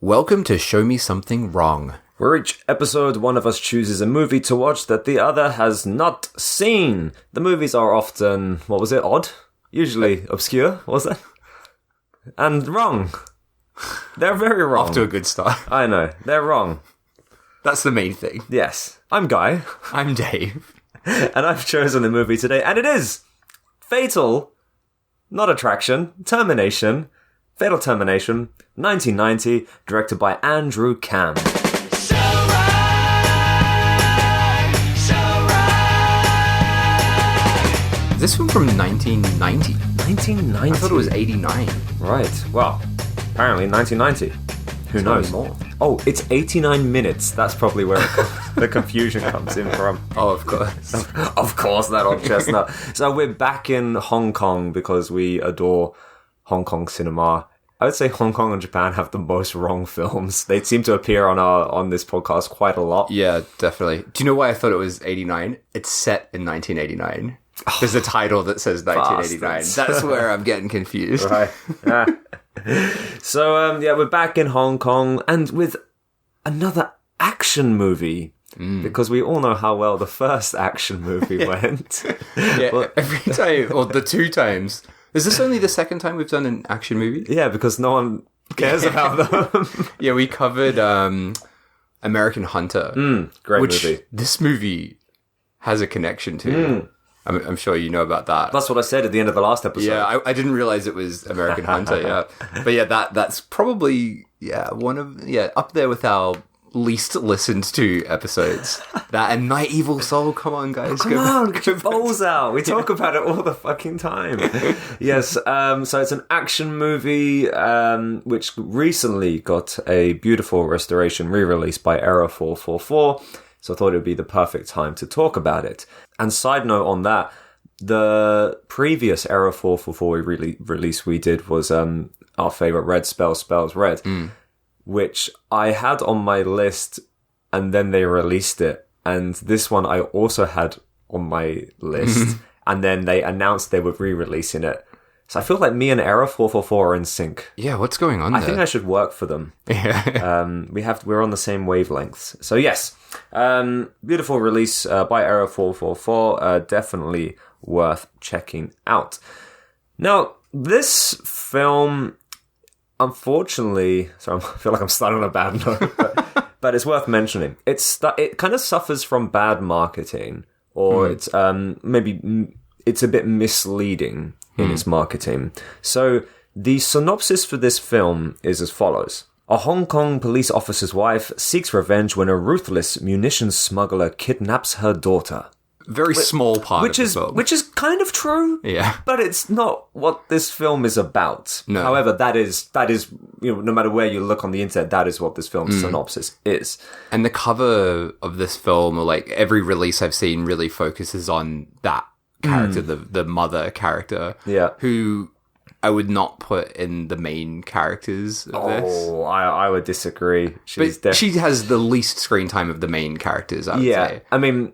Welcome to Show Me Something Wrong, where each episode one of us chooses a movie to watch that the other has not seen. The movies are often, odd? Usually obscure, was it? And wrong. They're very wrong. Off to a good start. I know, they're wrong. That's the main thing. Yes. I'm Guy. I'm Dave. And I've chosen a movie today, and it is Fatal, not Attraction, Termination, Fatal Termination, 1990, directed by Andrew Cam. Is this one from 1990? 1990? I thought it was 89. Right, well, apparently 1990. Who knows? More. Oh, it's 89 minutes. That's probably where the confusion comes in from. Oh, of course. Of course, that old chestnut. So we're back in Hong Kong because we adore Hong Kong cinema. I would say Hong Kong and Japan have the most wrong films. They seem to appear on this podcast quite a lot. Yeah, definitely. Do you know why I thought it was 89? It's set in 1989. There's a title that says 1989. Bastards. That's where I'm getting confused. Right. Yeah. So, we're back in Hong Kong and with another action movie. Because we all know how well the first action movie went. Yeah, Well, every time, or the two times. Is this only the second time we've done an action movie? yeah, because no one cares about them. Yeah, we covered American Hunter. Great which movie. This movie has a connection to. I'm sure you know about that. That's what I said at the end of the last episode. Yeah, I didn't realize it was American Hunter, yeah. But yeah, that's probably, up there with our least listened to episodes. That and Night Evil Soul, come on guys. Come on, get your balls out. We talk about it all the fucking time. Yes, so it's an action movie which recently got a beautiful restoration re-release by Error 444. So I thought it would be the perfect time to talk about it. And side note on that, the previous Error 444 release we did was our favorite Red Spells Red, which I had on my list and then they released it. And this one I also had on my list and then they announced they were re-releasing it. So I feel like me and Error 444 are in sync. Yeah, what's going on there? I think I should work for them. Yeah. We're on the same wavelengths. So yes, beautiful release by Error 444. Definitely worth checking out. Now, this film, unfortunately, sorry, I feel like I'm starting on a bad note, but it's worth mentioning. It kind of suffers from bad marketing, or it's maybe it's a bit misleading in its marketing. So the synopsis for this film is as follows. A Hong Kong police officer's wife seeks revenge when a ruthless munitions smuggler kidnaps her daughter. Very small part of the film. Which is kind of true. Yeah. But it's not what this film is about. No. However, that is, no matter where you look on the internet, that is what this film's synopsis is. And the cover of this film, or like every release I've seen, really focuses on that character, the mother character. Yeah. Who I would not put in the main characters of this. Oh, I would disagree. But she has the least screen time of the main characters, I would say. I mean,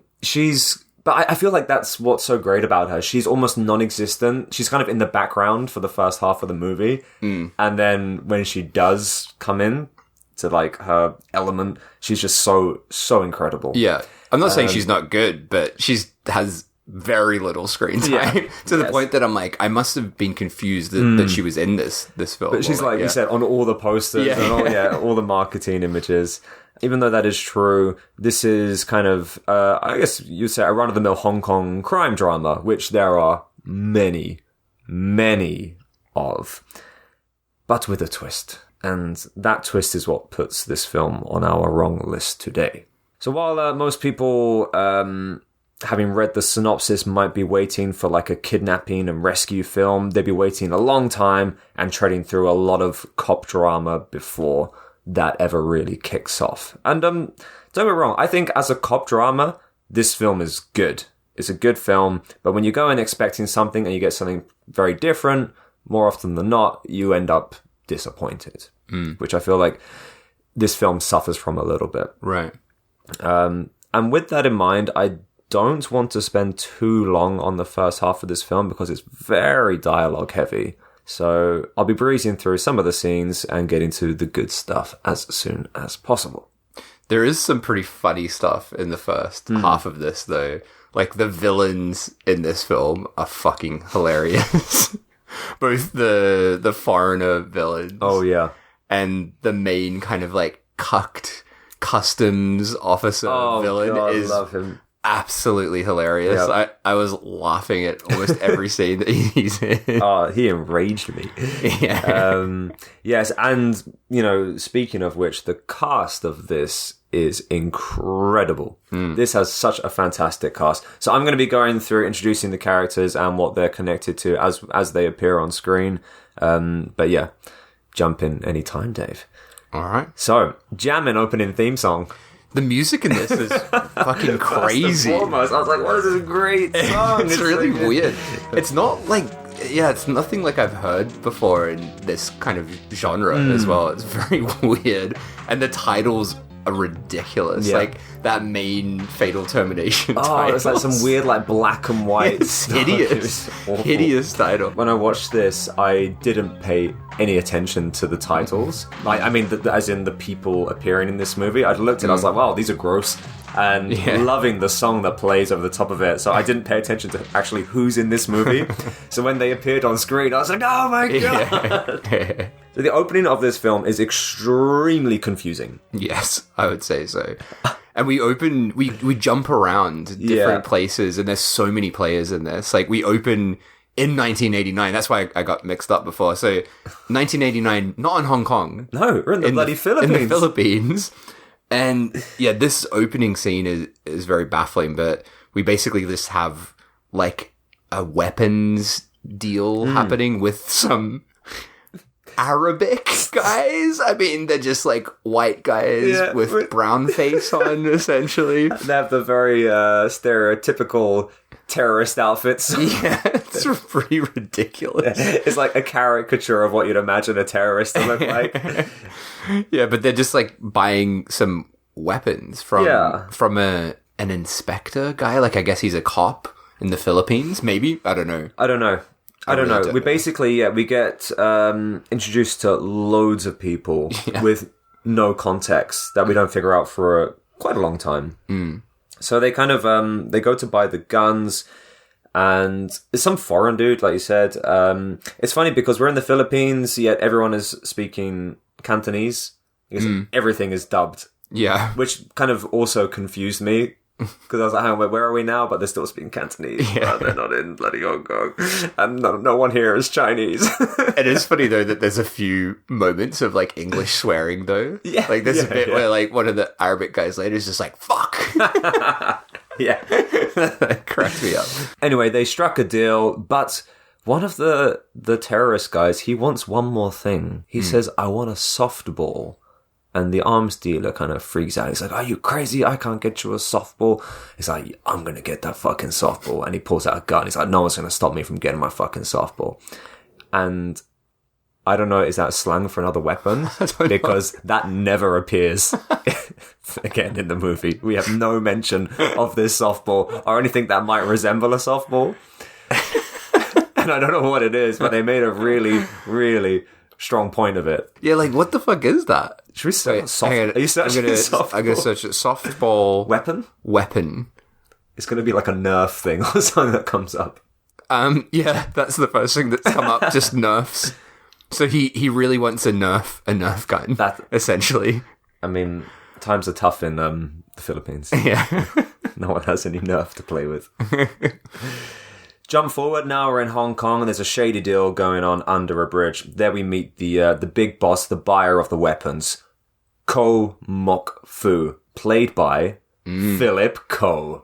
but I feel like that's what's so great about her. She's almost non-existent. She's kind of in the background for the first half of the movie. And then when she does come in to like her element, she's just so incredible. Yeah. I'm not saying she's not good, but has very little screen time to the point that I'm like, I must have been confused that she was in this film. But she's like you said, on all the posters and all the marketing images. Even though that is true, this is kind of, I guess you'd say, a run-of-the-mill Hong Kong crime drama, which there are many, many of, but with a twist. And that twist is what puts this film on our wrong list today. So while most people, having read the synopsis, might be waiting for like a kidnapping and rescue film, they'd be waiting a long time and treading through a lot of cop drama before that ever really kicks off. And don't get me wrong, I think as a cop drama, this film is good. It's a good film, but when you go in expecting something and you get something very different, more often than not, you end up disappointed, which I feel like this film suffers from a little bit. Right. And with that in mind, I don't want to spend too long on the first half of this film because it's very dialogue heavy. So I'll be breezing through some of the scenes and getting to the good stuff as soon as possible. There is some pretty funny stuff in the first half of this, though. Like, the villains in this film are fucking hilarious. Both the foreigner villains. Oh, yeah. And the main kind of, like, cucked customs officer villain is love him. Absolutely hilarious. Yep. I was laughing at almost every scene that he's in. Oh, he enraged me. Yeah. Yes, and, you know, speaking of which, the cast of this is incredible. This has such a fantastic cast. So I'm going to be going through introducing the characters and what they're connected to as they appear on screen. But yeah, jump in anytime, Dave. All right. So, Jammin' opening theme song. The music in this is fucking crazy. I was like, what is this great song? It's really weird. It's not like, it's nothing like I've heard before in this kind of genre as well. It's very weird. And the titles are ridiculous. Yeah. Like that main Fatal Termination title. It's like some weird like black and white stuff. Hideous. Hideous title. When I watched this, I didn't pay any attention to the titles. Like, I mean, as in the people appearing in this movie. I looked at it, I was like, wow, these are gross. And loving the song that plays over the top of it. So I didn't pay attention to actually who's in this movie. So when they appeared on screen, I was like, oh my god! So the opening of this film is extremely confusing. Yes, I would say so. And we jump around different places, and there's so many players in this. Like, we open in 1989. That's why I got mixed up before. So 1989, not in Hong Kong. No, we're in the bloody Philippines. In the Philippines. And yeah, this opening scene is very baffling, but we basically just have like a weapons deal happening with some Arabic guys. I mean, they're just like white guys with brown face on, essentially. They have the very stereotypical terrorist outfits. Yeah, it's pretty ridiculous. It's like a caricature of what you'd imagine a terrorist to look like. Yeah, but they're just like buying some weapons from an inspector guy. Like, I guess he's a cop in the Philippines, maybe? I don't know. I don't know. We basically, we get introduced to loads of people with no context that we don't figure out for quite a long time. So they kind of, they go to buy the guns, and it's some foreign dude, like you said. It's funny because we're in the Philippines, yet everyone is speaking Cantonese. Because everything is dubbed. Yeah. Which kind of also confused me. Because I was like, hang on, where are we now? But they're still speaking Cantonese. Yeah. They're not in bloody Hong Kong. And no one here is Chinese. It is funny, though, that there's a few moments of, like, English swearing, though. Yeah. Like, there's a bit where, like, one of the Arabic guys later is just like, fuck. Yeah. That cracked me up. Anyway, they struck a deal, but one of the terrorist guys, he wants one more thing. He says, I want a softball. And the arms dealer kind of freaks out. He's like, are you crazy? I can't get you a softball. He's like, I'm going to get that fucking softball. And he pulls out a gun. He's like, no one's going to stop me from getting my fucking softball. And I don't know, is that slang for another weapon? Because that never appears again in the movie. We have no mention of this softball or anything that might resemble a softball. And I don't know what it is, but they made a really, really strong point of it. Yeah, like, what the fuck is that? Should we search softball? Are you searching softball? I'm going to search it. Softball. Weapon. It's going to be like a Nerf thing or something that comes up. Yeah, that's the first thing that's come up. Just Nerfs. So he really wants a Nerf gun, essentially. I mean, times are tough in the Philippines. Yeah. No one has any Nerf to play with. Jump forward, now we're in Hong Kong, and there's a shady deal going on under a bridge. There we meet the big boss, the buyer of the weapons, Ko Mok Fu, played by Philip Ko.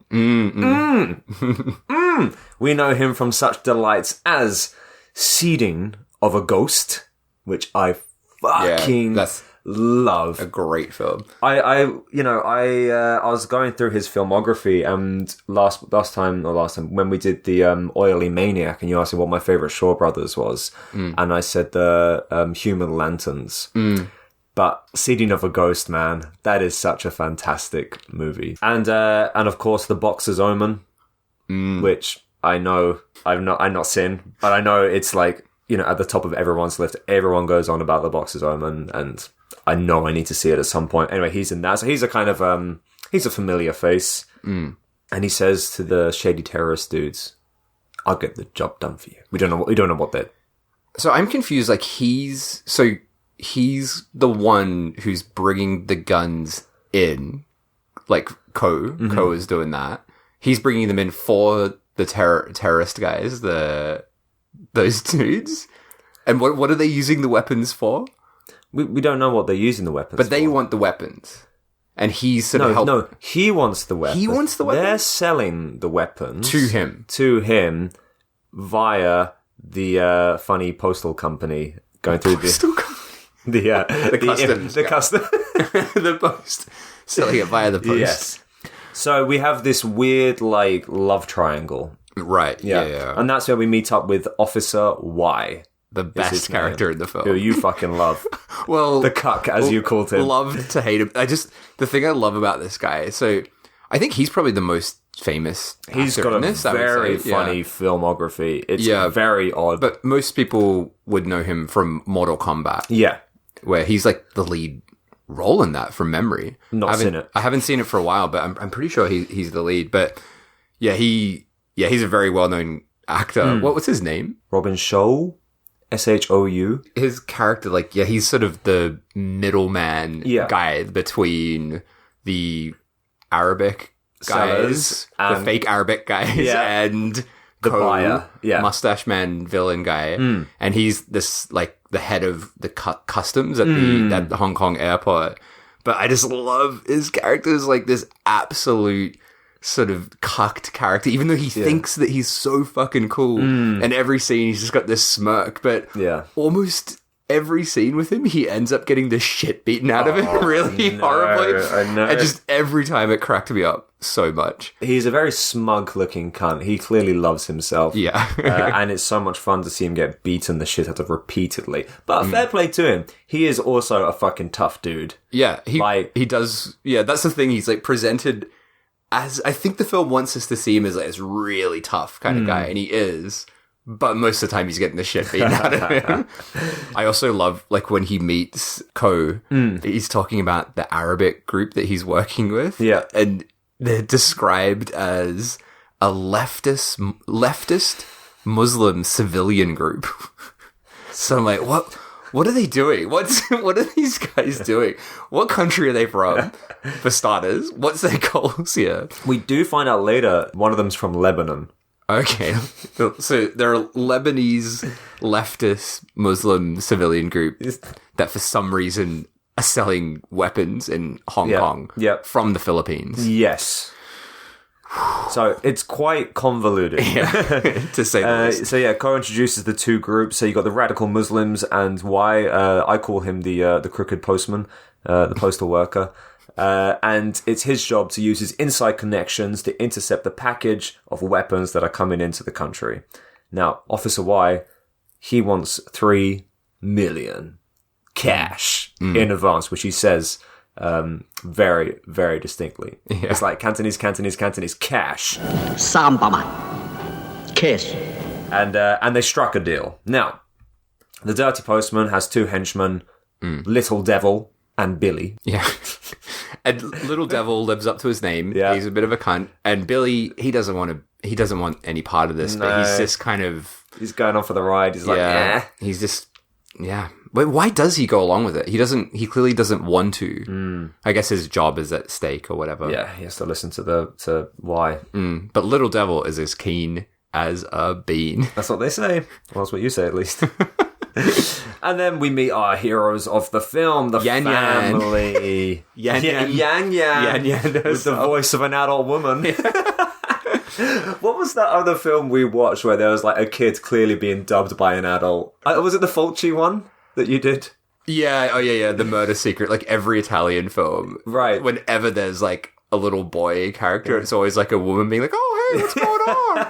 We know him from such delights as Seeding of a Ghost, which I fucking love. A great film. I was going through his filmography, and last time when we did the Oily Maniac, and you asked me what my favorite Shaw Brothers was, and I said the Human Lanterns. But Seeding of a Ghost, man, that is such a fantastic movie. And of course the Boxer's Omen, which I know I've not seen, but I know it's like at the top of everyone's list. Everyone goes on about the Boxer's Omen, and I know I need to see it at some point. Anyway, he's in that. So he's a kind of, he's a familiar face. And he says to the shady terrorist dudes, I'll get the job done for you. We don't know what they're... So I'm confused. Like, he's the one who's bringing the guns in. Like, Ko is doing that. He's bringing them in for the terrorist guys, those dudes. And what are they using the weapons for? We don't know what they're using the weapons for. But they want the weapons. And he's sort of helping... No, he wants the weapons. He wants the weapons? They're selling the weapons... To him via the funny postal company going through the customs. The custom. The post. Selling it via the post. Yes. So we have this weird, like, love triangle. Right. Yeah. And that's where we meet up with Officer Y. The best character in the film. Who you fucking love. Well... The cuck, as you called him. Love to hate him. The thing I love about this guy, so I think he's probably the most famous actor. He's got a very funny filmography. It's very odd. But most people would know him from Mortal Kombat. Yeah. Where he's like the lead role in that from memory. Not seen it. I haven't seen it for a while, but I'm pretty sure he's the lead. But he's a very well-known actor. What's his name? Robin Shou? Shou? His character, he's sort of the middleman guy between the Arabic guys, the fake Arabic guys, and the buyer, mustache man villain guy. And he's this, the head of the customs at the Hong Kong airport. But I just love his character as, this absolute sort of cucked character, even though he thinks that he's so fucking cool. And every scene he's just got this smirk, but almost every scene with him he ends up getting the shit beaten out of him really horribly. I know. And just every time it cracked me up so much. He's a very smug looking cunt. He clearly loves himself. And it's so much fun to see him get beaten the shit out of repeatedly. But fair play to him. He is also a fucking tough dude. Yeah, he does. Yeah, that's the thing. He's presented as, I think the film wants us to see him as this really tough kind of guy, and he is, but most of the time he's getting the shit beaten out of him. I also love, when he meets Ko, he's talking about the Arabic group that he's working with, and they're described as a leftist Muslim civilian group. So I'm like, what are they doing? What are these guys doing? What country are they from, for starters? What's their goals here? We do find out later one of them's from Lebanon. Okay. So they're a Lebanese leftist Muslim civilian group that for some reason are selling weapons in Hong Kong from the Philippines. Yes. So it's quite convoluted, to say the least. So Ko introduces the two groups. So you got the radical Muslims and I call him the crooked postman, the postal worker, and it's his job to use his inside connections to intercept the package of weapons that are coming into the country. Now, Officer Y, he wants 3 million cash in advance, which he says very, very distinctly. It's like Cantonese, cash. Cash. And they struck a deal. Now, the dirty postman has 2 henchmen, Little Devil and Billy. Yeah. And Little Devil lives up to his name. Yeah. He's a bit of a cunt. And Billy, he doesn't want any part of this, but he's just kind of... He's going on for the ride. He's like, He's just... Yeah. Wait, why does he go along with it? He clearly doesn't want to. I guess his job is at stake or whatever. Yeah, he has to listen to why. But Little Devil is as keen as a bean. That's what they say. Well, that's what you say, at least. And then we meet our heroes of the film, the family. Yan Yan. Yan Yan. With the voice of an adult woman. What was that other film we watched where there was a kid clearly being dubbed by an adult? Was it the Fulci one that you did? Yeah, the Murder Secret, every Italian film. Right. Whenever there's a little boy character, it's always a woman being oh, hey, what's going on?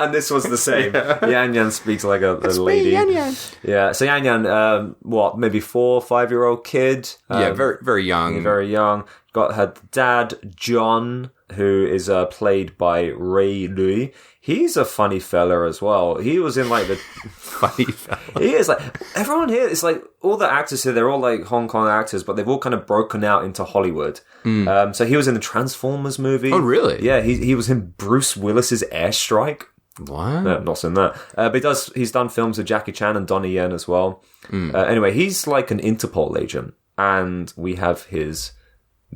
And this was the same. Yan Yan speaks like a lady. Me, Yan Yan. Yeah, so Yan Yan, maybe 4 or 5-year-old kid? Very, very young. Very young. Got her dad, John, who is played by Ray Lui. He's a funny fella as well. He was in like the Funny fella. He is like everyone here. It's like all the actors here. They're all like Hong Kong actors, but they've all kind of broken out into Hollywood. So he was in the Transformers movie. Oh, really? Yeah, he was in Bruce Willis's Airstrike. What? No, not seen that. But he's done films with Jackie Chan and Donnie Yen as well. Anyway, he's like an Interpol agent, and we have his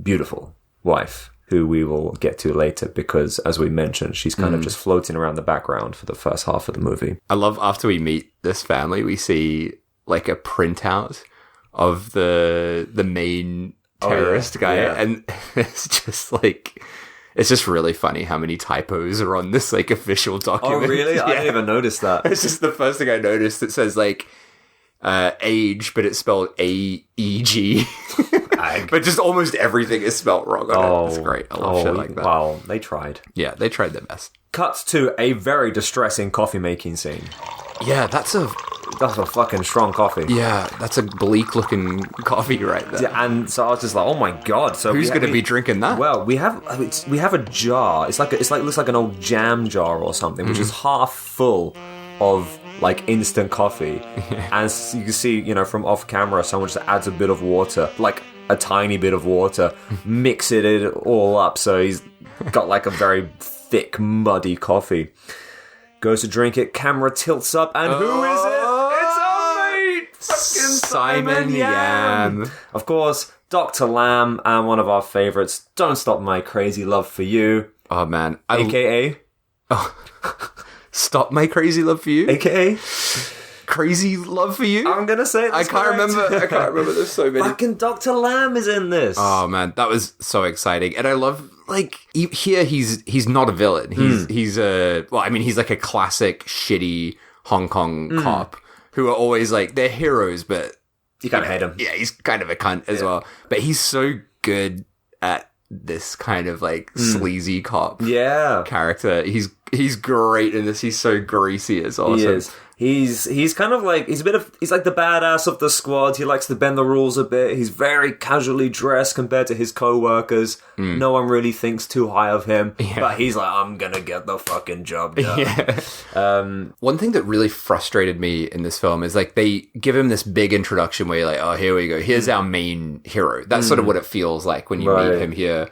beautiful wife, who we will get to later, because, as we mentioned, she's kind of just floating around the background for the first half of the movie. I love after we meet this family, we see like a printout of the main terrorist guy, and it's just like... It's just really funny how many typos are on this like official document. Oh, really? Yeah. I didn't even notice that. It's just the first thing I noticed. It says like age, but it's spelled A-E-G. But just almost everything is spelled wrong on it. It's great. I love shit like that. Wow, they tried. Yeah, they tried their best. Cuts to a very distressing coffee making scene. Yeah, that's a fucking strong coffee. Yeah, that's a bleak looking coffee right there. Yeah, and so I was just like, oh my god! So who's going to be drinking that? Well, we have a jar. It looks like an old jam jar or something, which is half full of like instant coffee. And you can see, from off camera, someone just adds a bit of water, like a tiny bit of water, mix it all up. So he's got like a very thick, muddy coffee. Goes to drink it, camera tilts up, and who is it? It's our mate! Fucking Simon Yam! Of course, Dr. Lam, and one of our favourites, Don't Stop My Crazy Love for You. Oh, man. AKA? Stop My Crazy Love for You? AKA? Crazy Love for You? I'm gonna say it. I can't remember. There's so many. Fucking Dr. Lam is in this. Oh man, that was so exciting, and I love here he's not a villain. He's like a classic shitty Hong Kong cop who are always like they're heroes, but you kind of hate him. Yeah, he's kind of a cunt as well. But he's so good at this kind of like sleazy cop character. He's great in this. He's so greasy. It's awesome. He is. He's kind of like he's like the badass of the squad. He likes to bend the rules a bit. He's very casually dressed compared to his co-workers. No one really thinks too high of him, but he's like, I'm gonna get the fucking job done. One thing that really frustrated me in this film is like they give him this big introduction where you're like, oh, here we go. Here's our main hero. That's sort of what it feels like when you meet him here.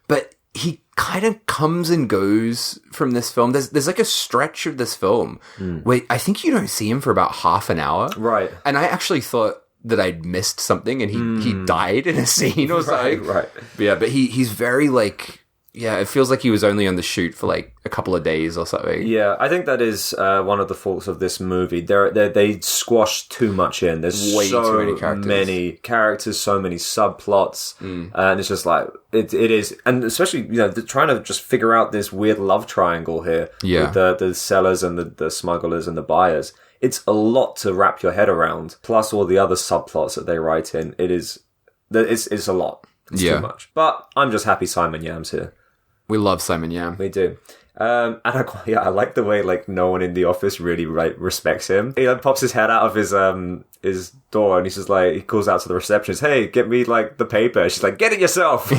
But he kind of comes and goes from this film. There's like a stretch of this film where I think you don't see him for about half an hour. Right. And I actually thought that I'd missed something and he died in a scene or something. Right. But he's very like... Yeah, it feels like he was only on the shoot for like a couple of days or something. Yeah, I think that is one of the faults of this movie. They squash too much in. There's way so many characters, so many subplots, and it's just like it is. And especially trying to just figure out this weird love triangle here with the sellers and the smugglers and the buyers. It's a lot to wrap your head around. Plus all the other subplots that they write in. It's a lot. It's too much. But I'm just happy Simon Yam's here. We love Simon Yam. We do. And I like the way like no one in the office really respects him. He pops his head out of his door and he's just like, he calls out to the receptionist, hey, get me like the paper. She's like, get it yourself.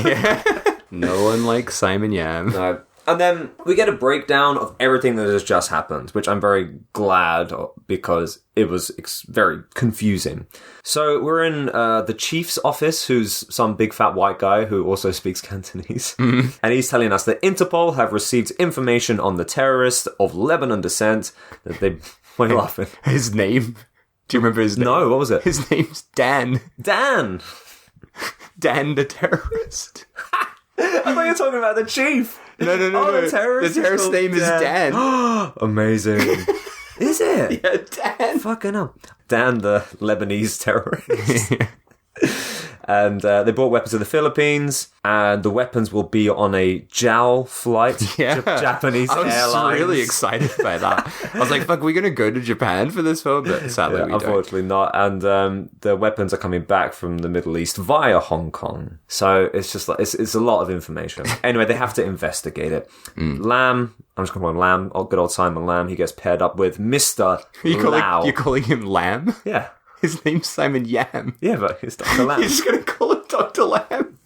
No one likes Simon Yam. No. And then we get a breakdown of everything that has just happened, which I'm very glad because it was very confusing. So we're in the chief's office, who's some big fat white guy who also speaks Cantonese. And he's telling us that Interpol have received information on the terrorist of Lebanon descent that they... Why are you laughing? His name? Do you remember his name? No, what was it? His name's Dan. Dan the terrorist. I thought you were talking about the chief. No. The terrorist name is Dan. Amazing. Is it? Yeah, Dan. Fucking hell. Dan, the Lebanese terrorist. And they brought weapons to the Philippines, and the weapons will be on a JAL flight. Yeah. Japanese Airlines. I was really excited by that. I was like, fuck, we're going to go to Japan for this film? But sadly, we unfortunately not. And the weapons are coming back from the Middle East via Hong Kong. So it's just like, it's a lot of information. Anyway, they have to investigate it. Lam, I'm just going to call him Lam, good old Simon Lam, he gets paired up with Mr. Lau. You're calling him Lam? Yeah. His name's Simon Yam. Yeah, but it's Dr. Lam. You're just going to call him Dr. Lam?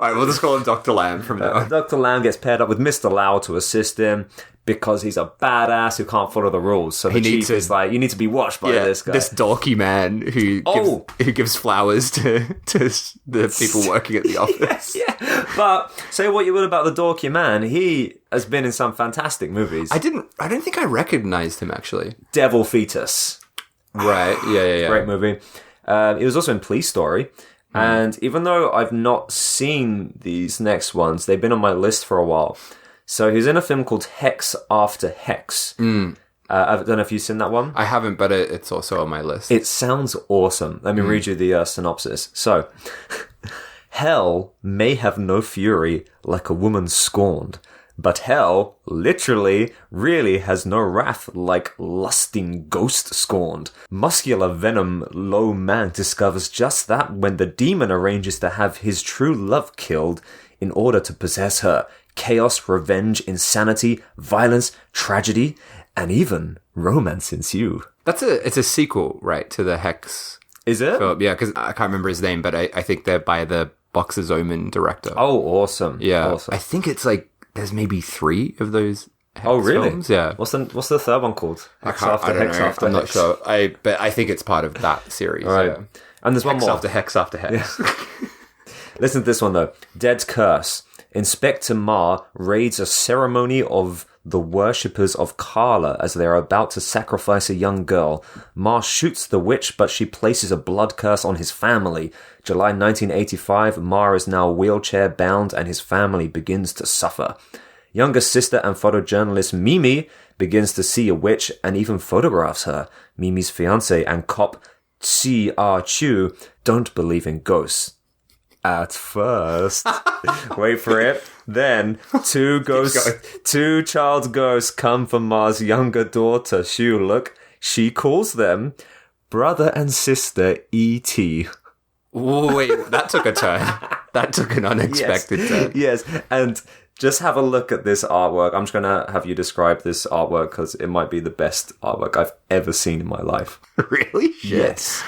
Alright, we'll just call him Dr. Lamb from now on. Dr. Lamb gets paired up with Mr. Lau to assist him because he's a badass who can't follow the rules. So the chief is like, you need to be watched by this guy. This dorky man who gives flowers to the people working at the office. Yeah. But say what you will about the dorky man, he has been in some fantastic movies. I don't think I recognized him, actually. Devil Fetus. Right, yeah. Great movie. He was also in Police Story. And even though I've not seen these next ones, they've been on my list for a while. So he's in a film called Hex After Hex. I don't know if you've seen that one. I haven't, but it's also on my list. It sounds awesome. Let me read you the synopsis. So, hell may have no fury like a woman scorned, but hell literally really has no wrath like lusting ghost scorned. Muscular venom low man discovers just that when the demon arranges to have his true love killed in order to possess her. Chaos, revenge, insanity, violence, tragedy, and even romance ensue. It's a sequel, right, to the Hex. Is it? Film. Yeah, because I can't remember his name, but I think they're by the Boxer's Omen director. Oh, awesome. Yeah. Awesome. I think it's like, there's maybe 3 of those Hex really? films. Yeah. What's the third one called? I don't know. I'm not sure. But I think it's part of that series. Right. Yeah. And there's one more. Hex after Hex. Yeah. Listen to this one, though. Dead's Curse. Inspector Ma raids a ceremony of the worshippers of Kala as they are about to sacrifice a young girl. Ma shoots the witch, but she places a blood curse on his family. July 1985, Ma is now wheelchair-bound and his family begins to suffer. Younger sister and photojournalist Mimi begins to see a witch and even photographs her. Mimi's fiancé and cop Chi Ah Chu don't believe in ghosts. At first. Wait for it. Then, two child ghosts come for Ma's younger daughter, Shu Look. She calls them brother and sister E.T. Wait, that took a turn. That took an unexpected turn. Yes, and just have a look at this artwork. I'm just going to have you describe this artwork because it might be the best artwork I've ever seen in my life. Really? Shit. Yes.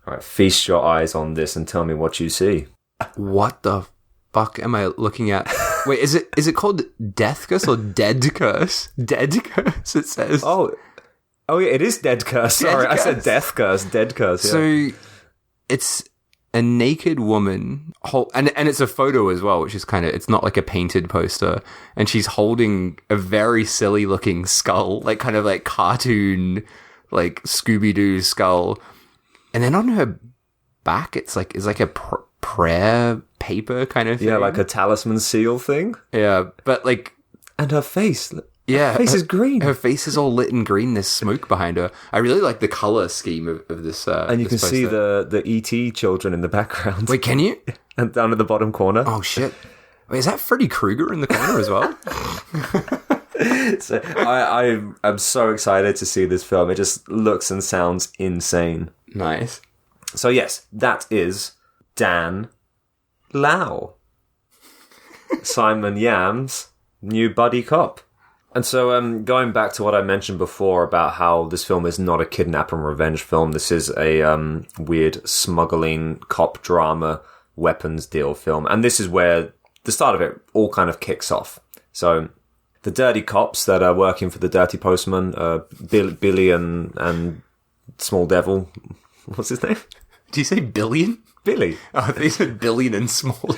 All right, feast your eyes on this and tell me what you see. What the fuck am I looking at? Wait, is it called Death Curse or Dead Curse? Dead Curse, it says. Oh yeah, it is Dead Curse. Sorry, I said Death Curse. Dead Curse, yeah. So, it's a naked woman, and it's a photo as well, which is it's not like a painted poster, and she's holding a very silly looking skull, like cartoon, like Scooby-Doo skull. And then on her back, it's like a prayer paper kind of thing. Yeah, like a talisman seal thing. Yeah, but and her face. Yeah, her face is green. Her face is all lit in green. There's smoke behind her. I really like the color scheme of this. And you can see the ET children in the background. Wait, can you? And down at the bottom corner. Oh shit! Wait, is that Freddy Krueger in the corner as well? So I am so excited to see this film. It just looks and sounds insane. Nice. So yes, that is Dan Lau, Simon Yam's new buddy cop. And so going back to what I mentioned before about how this film is not a kidnap and revenge film, this is a weird smuggling cop drama weapons deal film. And this is where the start of it all kind of kicks off. So the dirty cops that are working for the dirty postman, Billy and Small Devil, what's his name? Do you say Billion? Billy. Oh, they said Billion and Small.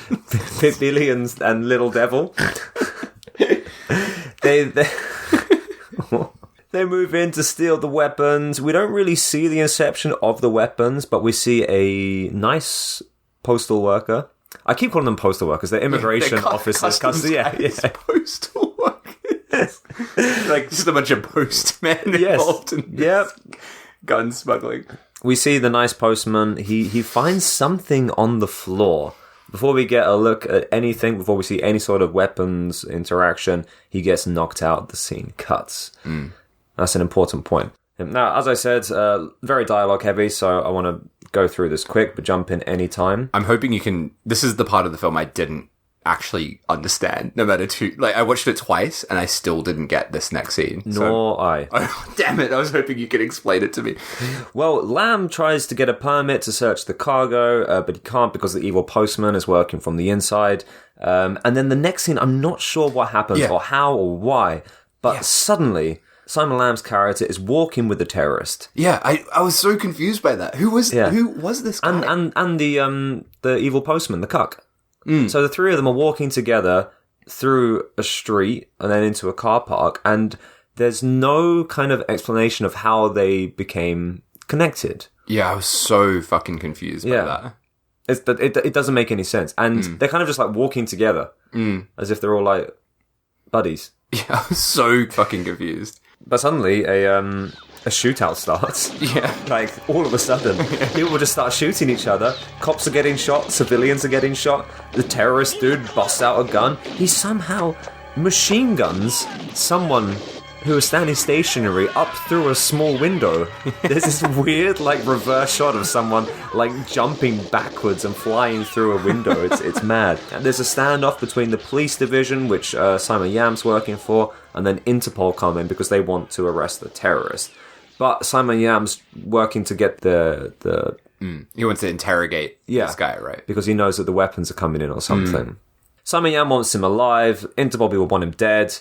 Billy and Little Devil. They move in to steal the weapons. We don't really see the inception of the weapons, but we see a nice postal worker. I keep calling them postal workers. They're immigration officers. Postal workers. Like just a bunch of postmen involved in this gun smuggling. We see the nice postman. He finds something on the floor. Before we get a look at anything, before we see any sort of weapons interaction, he gets knocked out. The scene cuts. That's an important point. Now, as I said, very dialogue heavy, so I want to go through this quick, but jump in any time. I'm hoping you can... This is the part of the film I didn't actually understand, no matter I watched it twice and I still didn't get this next scene. Nor I. Oh, damn it, I was hoping you could explain it to me. Well, Lamb tries to get a permit to search the cargo, but he can't because the evil postman is working from the inside. And then the next scene, I'm not sure what happens or how or why, but suddenly Simon Lamb's character is walking with the terrorist. Yeah, I was so confused by that. Who was this guy? And the evil postman, the cuck. So the three of them are walking together through a street and then into a car park, and there's no kind of explanation of how they became connected. Yeah, I was so fucking confused by that. It doesn't make any sense. And they're kind of just like walking together as if they're all like buddies. Yeah, I was so fucking confused. But suddenly a shootout starts. Yeah. Like, all of a sudden, people just start shooting each other. Cops are getting shot. Civilians are getting shot. The terrorist dude busts out a gun. He somehow machine guns someone who is standing stationary up through a small window. There's this weird, like, reverse shot of someone, like, jumping backwards and flying through a window. It's mad. And there's a standoff between the police division, which Simon Yam's working for, and then Interpol come in because they want to arrest the terrorist. But Simon Yam's working to get the He wants to interrogate this guy, right? Because he knows that the weapons are coming in or something. Simon Yam wants him alive. Interpol people want him dead.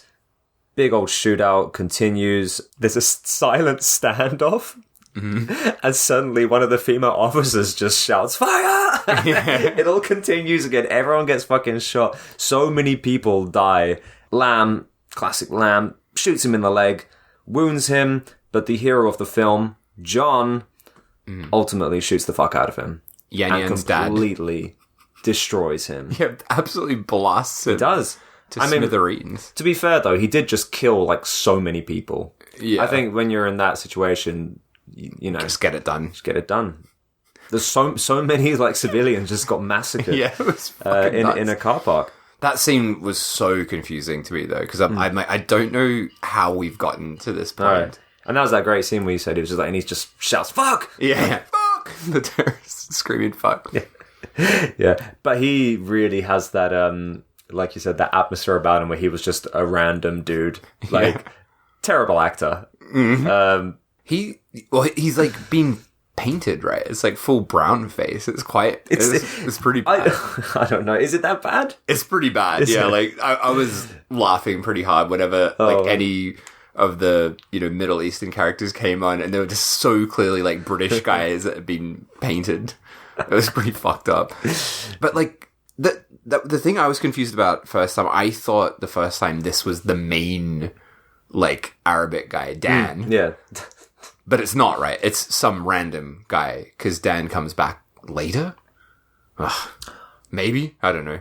Big old shootout continues. There's a silent standoff. And suddenly one of the female officers just shouts, "Fire!" It all continues again. Everyone gets fucking shot. So many people die. Lamb, classic Lamb, shoots him in the leg, wounds him, but the hero of the film, John, ultimately shoots the fuck out of him. Yan Yan's dad. Completely destroys him. Yeah, absolutely blasts him. He does. To smithereens. To be fair, though, he did just kill, like, so many people. Yeah. I think when you're in that situation, you know... Just get it done. Just get it done. There's so many, like, civilians just got massacred. Yeah, it was fucking nuts. In a car park. That scene was so confusing to me, though, because I don't know how we've gotten to this point. Right. And that was that great scene where you said he was just like, and he just shouts, "Fuck!" Yeah. Fuck! The terrorist screaming fuck. Yeah. But he really has that, like you said, that atmosphere about him where he was just a random dude. Like, terrible actor. He's like being painted, right? It's like full brown face. It's pretty bad. I don't know. Is it that bad? It's pretty bad. Yeah, like I was laughing pretty hard whenever like any of the Middle Eastern characters came on, and they were just so clearly like British guys that had been painted. It was pretty fucked up. But like the thing I was confused about first time, I thought the first time this was the main like Arabic guy, Dan. Yeah. But it's not, right? It's some random guy, because Dan comes back later? Ugh. Maybe? I don't know.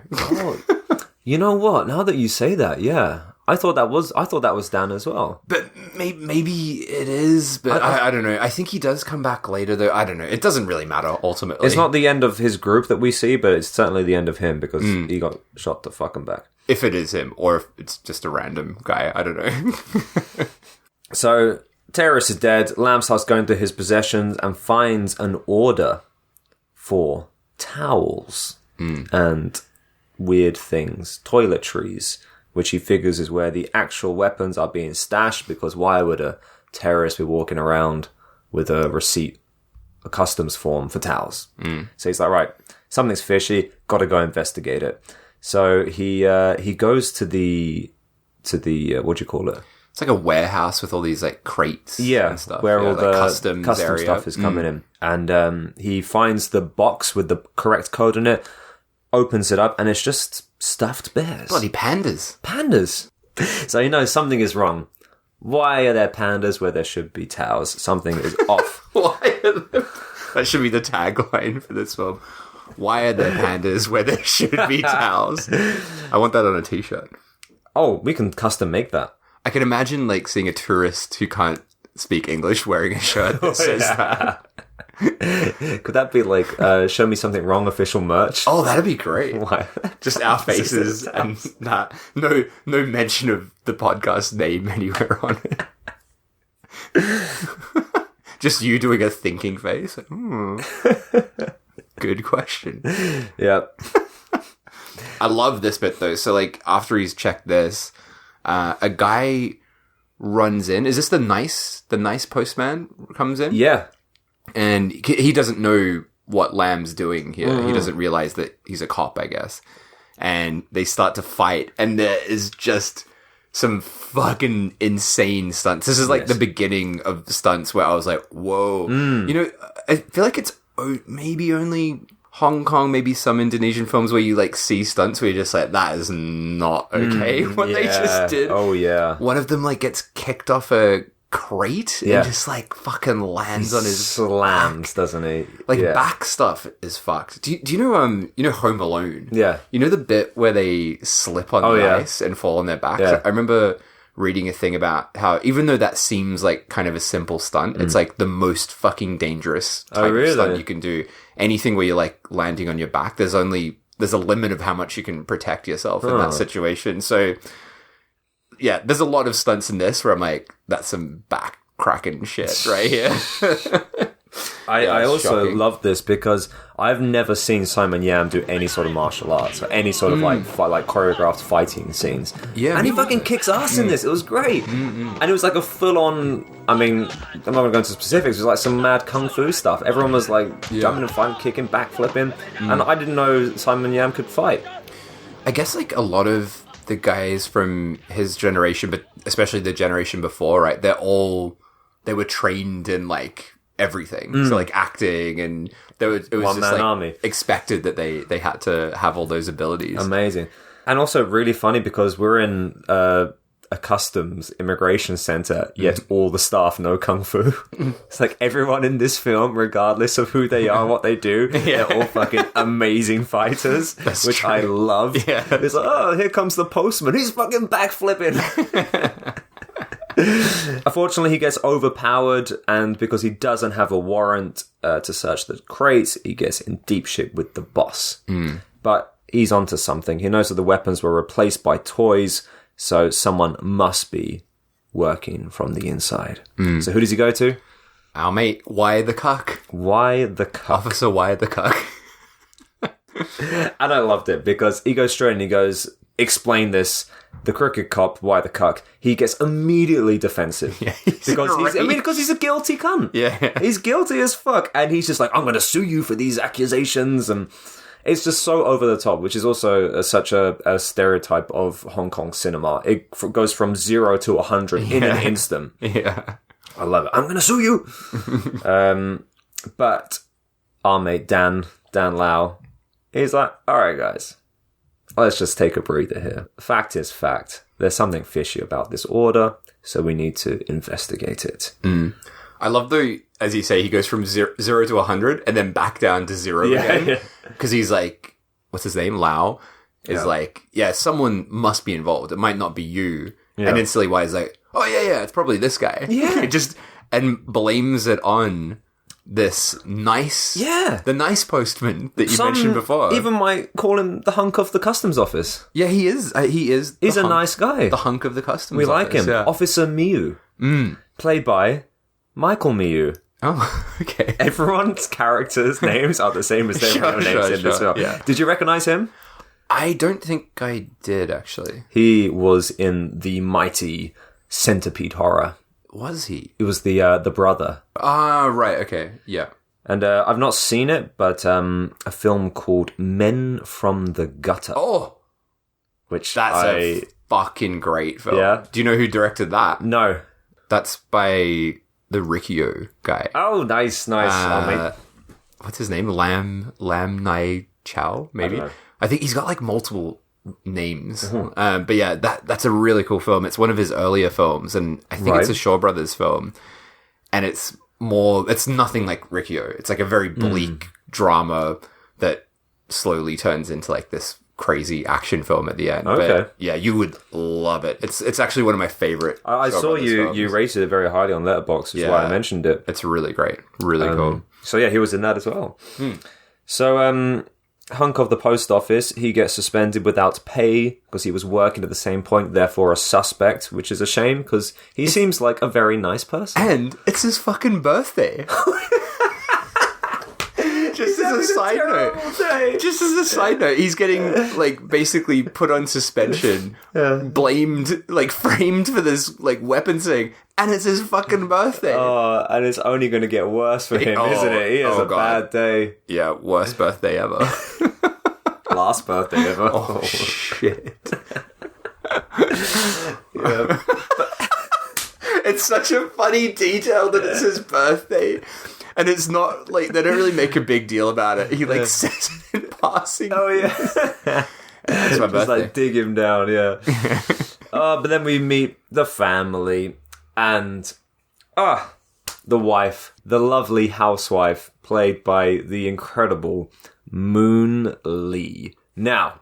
You know what? Now that you say that, yeah. I thought that was Dan as well. But maybe it is, but I don't know. I think he does come back later, though. I don't know. It doesn't really matter, ultimately. It's not the end of his group that we see, but it's certainly the end of him, because he got shot to fuck him back. If it is him, or if it's just a random guy, I don't know. So, terrorist is dead. Lamb starts going through his possessions and finds an order for towels and weird things, toiletries, which he figures is where the actual weapons are being stashed, because why would a terrorist be walking around with a receipt, a customs form for towels? So he's like, right, something's fishy, gotta go investigate it. So he goes to the what do you call it? It's like a warehouse with all these like crates and stuff. Where all like the custom stuff is coming in. And he finds the box with the correct code in it, opens it up, and it's just stuffed bears. Bloody pandas. Pandas. So he knows something is wrong. Why are there pandas where there should be towels? Something is off. That should be the tagline for this film. Why are there pandas where there should be towels? I want that on a t-shirt. Oh, we can custom make that. I can imagine like seeing a tourist who can't speak English wearing a shirt that says that. Could that be like show me something wrong official merch? Oh, that'd be great. Why? Just our faces and that. No mention of the podcast name anywhere on it. Just you doing a thinking face. Good question. Yeah. I love this bit though. So like after he's checked this, a guy runs in. Is this the nice postman comes in? Yeah. And he doesn't know what Lamb's doing here. He doesn't realize that he's a cop, I guess. And they start to fight, and there is just some fucking insane stunts. This is like the beginning of stunts where I was like, whoa. You know, I feel like it's maybe only Hong Kong, maybe some Indonesian films where you like see stunts where you're just like, that is not okay what they just did. Oh, yeah. One of them like gets kicked off a crate and just like fucking lands on his slams, back. Doesn't he? Like back stuff is fucked. Do you know Home Alone? Yeah. You know the bit where they slip on the ice and fall on their back? Yeah. I remember reading a thing about how even though that seems like kind of a simple stunt, it's like the most fucking dangerous type of stunt you can do. Anything where you're like landing on your back, there's a limit of how much you can protect yourself in that situation. So yeah, there's a lot of stunts in this where I'm like, that's some back cracking shit right here. I also love this because I've never seen Simon Yam do any sort of martial arts or any sort of like choreographed fighting scenes. Yeah, and he fucking kicks ass in this. It was great, and it was like a full on. I mean, I'm not going to go into specifics. It was like some mad kung fu stuff. Everyone was like jumping and fighting, kicking, backflipping, and I didn't know Simon Yam could fight. I guess like a lot of the guys from his generation, but especially the generation before, right? They were trained in like everything. So like acting, and it was just like army. Expected that they had to have all those abilities. Amazing. And also really funny because we're in a customs immigration center, yet all the staff know kung fu. It's like everyone in this film, regardless of who they are, what they do, they're all fucking amazing fighters, which true. I love. Yeah. It's like, oh, here comes the postman. He's fucking backflipping. Unfortunately, he gets overpowered, and because he doesn't have a warrant to search the crates, he gets in deep shit with the boss. But he's onto something. He knows that the weapons were replaced by toys, so someone must be working from the inside. So who does he go to? Our mate, Why the Cuck. Why the Cuck. Officer Why the Cuck. And I loved it because he goes straight and he goes, explain this. The crooked cop, Why the Cuck, he gets immediately defensive. Yeah, because he's a guilty cunt. Yeah. He's guilty as fuck. And he's just like, I'm going to sue you for these accusations. And it's just so over the top, which is also such a stereotype of Hong Kong cinema. It goes from 0 to 100 in an instant. Yeah. I love it. I'm going to sue you. But our mate Dan Lau, he's like, all right, guys. Let's just take a breather here. Fact is fact. There's something fishy about this order, so we need to investigate it. I love though, as you say, he goes from 0 to 100 and then back down to 0 again. Because he's like, what's his name? Lau is like, someone must be involved. It might not be you. Yeah. And then Silly Why is like, oh yeah, it's probably this guy. Yeah. And blames it on this nice, the nice postman that you mentioned before. Even might call him the hunk of the customs office. Yeah, he is. He's a nice guy. The hunk of the customs office. We like him. Yeah. Officer Miu. Played by Michael Miu. Oh, okay. Everyone's characters' names are the same as their real names in this film. Yeah. Did you recognize him? I don't think I did, actually. He was in the mighty Centipede Horror. Was he? It was the brother. Ah, right, okay, yeah. And I've not seen it, but a film called Men from the Gutter. Oh! That's a fucking great film. Yeah? Do you know who directed that? No. That's by the Riccio guy. Oh, nice. What's his name? Lam Nai Chow, maybe? I think he's got like multiple names. But yeah, that's a really cool film. It's one of his earlier films, and I think it's a Shaw Brothers film. And it's nothing like Riccio. It's like a very bleak drama that slowly turns into like this crazy action film at the end. Okay. But yeah, you would love it. It's actually one of my favorite. I saw you rated it very highly on Letterboxd, which is why I mentioned it. It's really great. Really cool. So yeah, he was in that as well. So hunk of the post office, he gets suspended without pay because he was working at the same point, therefore a suspect, which is a shame because he seems like a very nice person. And it's his fucking birthday. Just his as a side note, he's getting like basically put on suspension, blamed, like framed for this like weapons thing, and it's his fucking birthday. Oh, and it's only going to get worse for him, isn't it? He has a bad day. Yeah, worst birthday ever. Last birthday ever. Oh shit. Yeah. It's such a funny detail that it's his birthday. And it's not, like, they don't really make a big deal about it. He, like, says it in passing. Oh, yeah. It's my birthday. Just, like, dig him down, yeah. But then we meet the family and, the wife, the lovely housewife, played by the incredible Moon Lee. Now,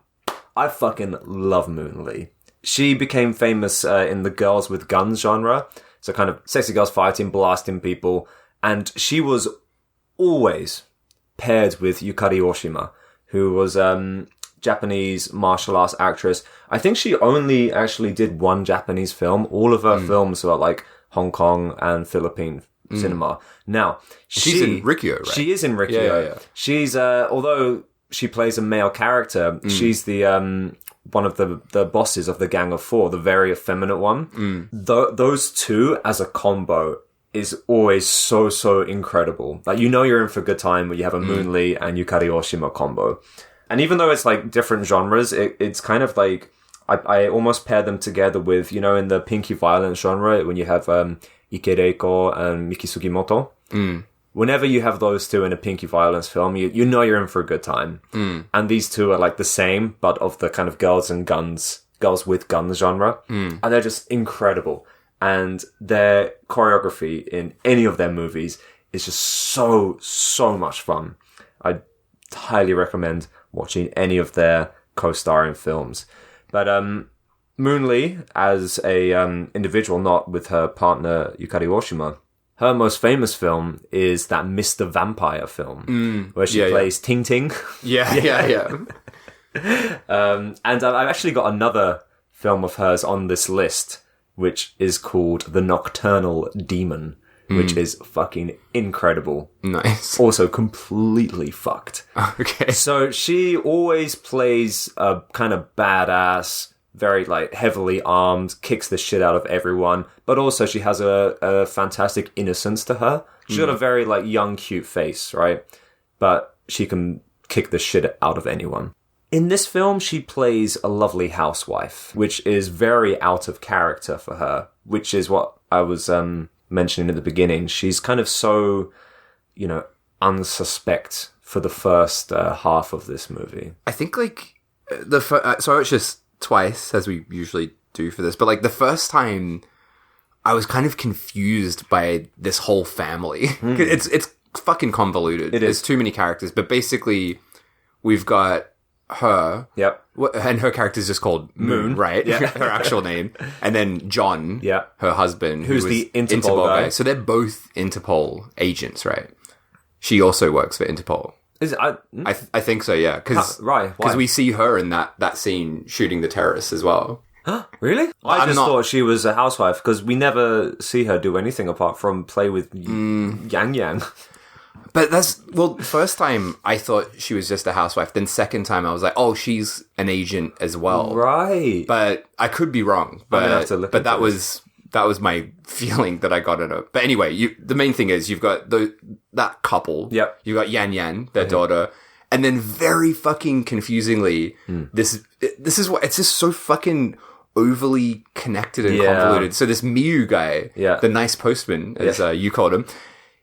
I fucking love Moon Lee. She became famous in the girls with guns genre. So kind of sexy girls fighting, blasting people. And she was always paired with Yukari Oshima, who was Japanese martial arts actress. I think she only actually did one Japanese film. All of her films were like Hong Kong and Philippine cinema. Now, she's in Rikyo, right? She is in Rikyo. Yeah. She's, although she plays a male character, she's the one of the bosses of the Gang of Four, the very effeminate one. Those two as a combo is always so incredible. Like, you know you're in for a good time when you have a Moon Lee and Yukari Oshima combo. And even though it's like different genres, it's kind of like, I almost pair them together with, you know, in the Pinky Violence genre, when you have Ikereiko and Miki Sugimoto. Whenever you have those two in a Pinky Violence film, you know you're in for a good time. And these two are like the same, but of the kind of girls with guns genre. And they're just incredible. And their choreography in any of their movies is just so much fun. I highly recommend watching any of their co-starring films. But Moon Lee, as a individual, not with her partner Yukari Oshima, her most famous film is that Mr. Vampire film, where she plays Ting Ting. Yeah. And I've actually got another film of hers on this list, which is called The Nocturnal Demon, which is fucking incredible. Nice. Also completely fucked. Okay. So she always plays a kind of badass, very like heavily armed, kicks the shit out of everyone, but also she has a fantastic innocence to her. She's got a very like young, cute face, right? But she can kick the shit out of anyone. In this film, she plays a lovely housewife, which is very out of character for her, which is what I was mentioning at the beginning. She's kind of so, you know, unsuspect for the first half of this movie. I think, like, so I watched this twice, as we usually do for this, but, like, the first time, I was kind of confused by this whole family. It's fucking convoluted. There's too many characters, but basically, we've got her. Yep. And her character is just called Moon, right? Yeah. Her actual name. And then John, her husband, who's the Interpol guy. So they're both Interpol agents, right? She also works for Interpol. Is it? I think so, yeah. Because we see her in that scene shooting the terrorists as well. Really? I just thought she was a housewife, because we never see her do anything apart from play with Yang Yang. But first time I thought she was just a housewife. Then second time I was like, oh, she's an agent as well. Right. But I could be wrong. But that was my feeling that I got in it. But anyway, the main thing is you've got that couple. Yep. You've got Yan Yan, their daughter. And then very fucking confusingly, this is what, it's just so fucking overly connected and convoluted. So this Miyu guy, the nice postman, as you called him,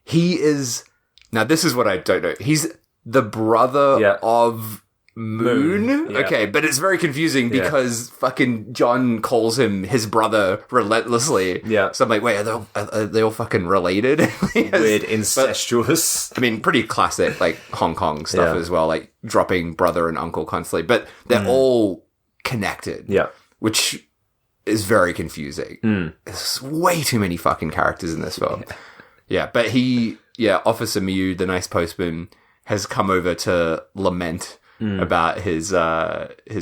he is... Now, this is what I don't know. He's the brother of Moon? Yeah. Okay, but it's very confusing because fucking John calls him his brother relentlessly. Yeah. So I'm like, wait, are they all fucking related? Weird, incestuous. But, I mean, pretty classic, like, Hong Kong stuff as well, like dropping brother and uncle constantly. But they're all connected. Yeah. Which is very confusing. There's way too many fucking characters in this film. Yeah, but Officer Miyu, the nice postman, has come over to lament about his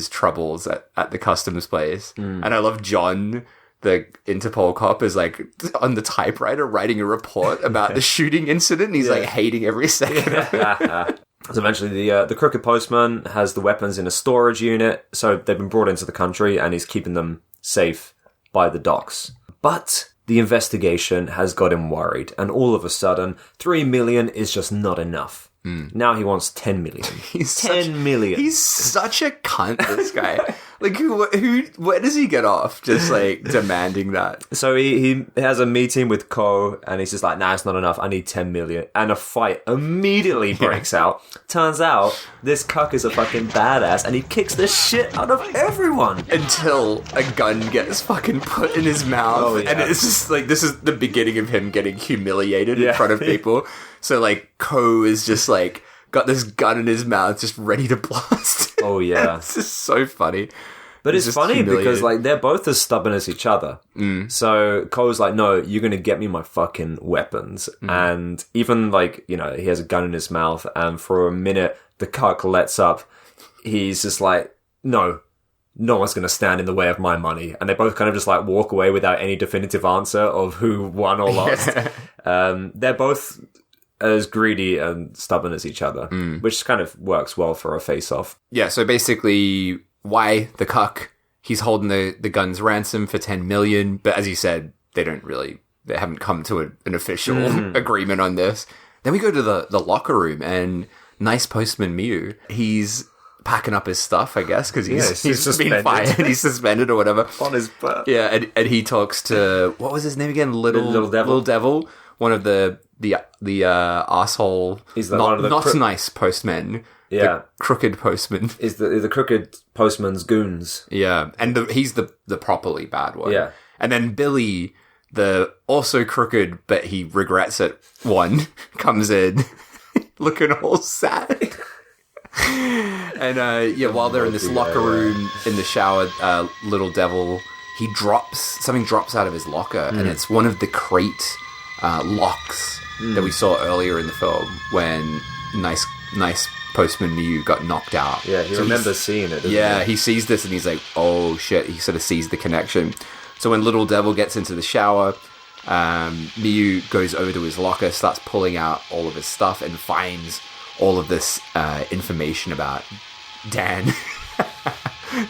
troubles at the customs place. And I love John, the Interpol cop, is like on the typewriter writing a report about the shooting incident. And he's like hating every second of it. So eventually the crooked postman has the weapons in a storage unit, so they've been brought into the country and he's keeping them safe by the docks. But the investigation has got him worried, and all of a sudden, 3 million is just not enough. Now he wants 10 million. He's 10 million. He's such a cunt, this guy. Like, where does he get off just, like, demanding that? So he has a meeting with Ko, and he's just like, nah, it's not enough. I need 10 million. And a fight immediately breaks out. Turns out, this cuck is a fucking badass, and he kicks the shit out of everyone. Until a gun gets fucking put in his mouth. Oh, yeah. And it's just, like, this is the beginning of him getting humiliated in front of people. So, like, Ko is just, like, got this gun in his mouth, just ready to blast. Oh, yeah. It's just so funny. But it's funny because, like, they're both as stubborn as each other. So Ko's like, no, you're going to get me my fucking weapons. And even, like, you know, he has a gun in his mouth, and for a minute, the cuck lets up. He's just like, no one's going to stand in the way of my money. And they both kind of just, like, walk away without any definitive answer of who won or lost. They're both as greedy and stubborn as each other, which kind of works well for a face-off. Yeah, so basically, why the cuck? He's holding the gun's ransom for 10 million, but as you said, they haven't come to an official agreement on this. Then we go to the locker room, and nice postman Miu, he's packing up his stuff, I guess, because he's been fired, he's suspended or whatever. On his butt. Yeah, and he talks to, what was his name again? Little Devil, one of the asshole, he's not nice postmen. Yeah, the crooked postman is the crooked postman's goons. Yeah, and he's the properly bad one. Yeah, and then Billy, the also crooked but he regrets it one, comes in looking all sad. And while they're in this locker room in the shower, Little Devil, something drops out of his locker, and it's one of the crate locks that we saw earlier in the film when nice postman Miu got knocked out. Yeah, he remembers seeing it. He sees this and he's like, oh shit, he sort of sees the connection. So when Little Devil gets into the shower, Miu goes over to his locker, starts pulling out all of his stuff, and finds all of this information about Dan.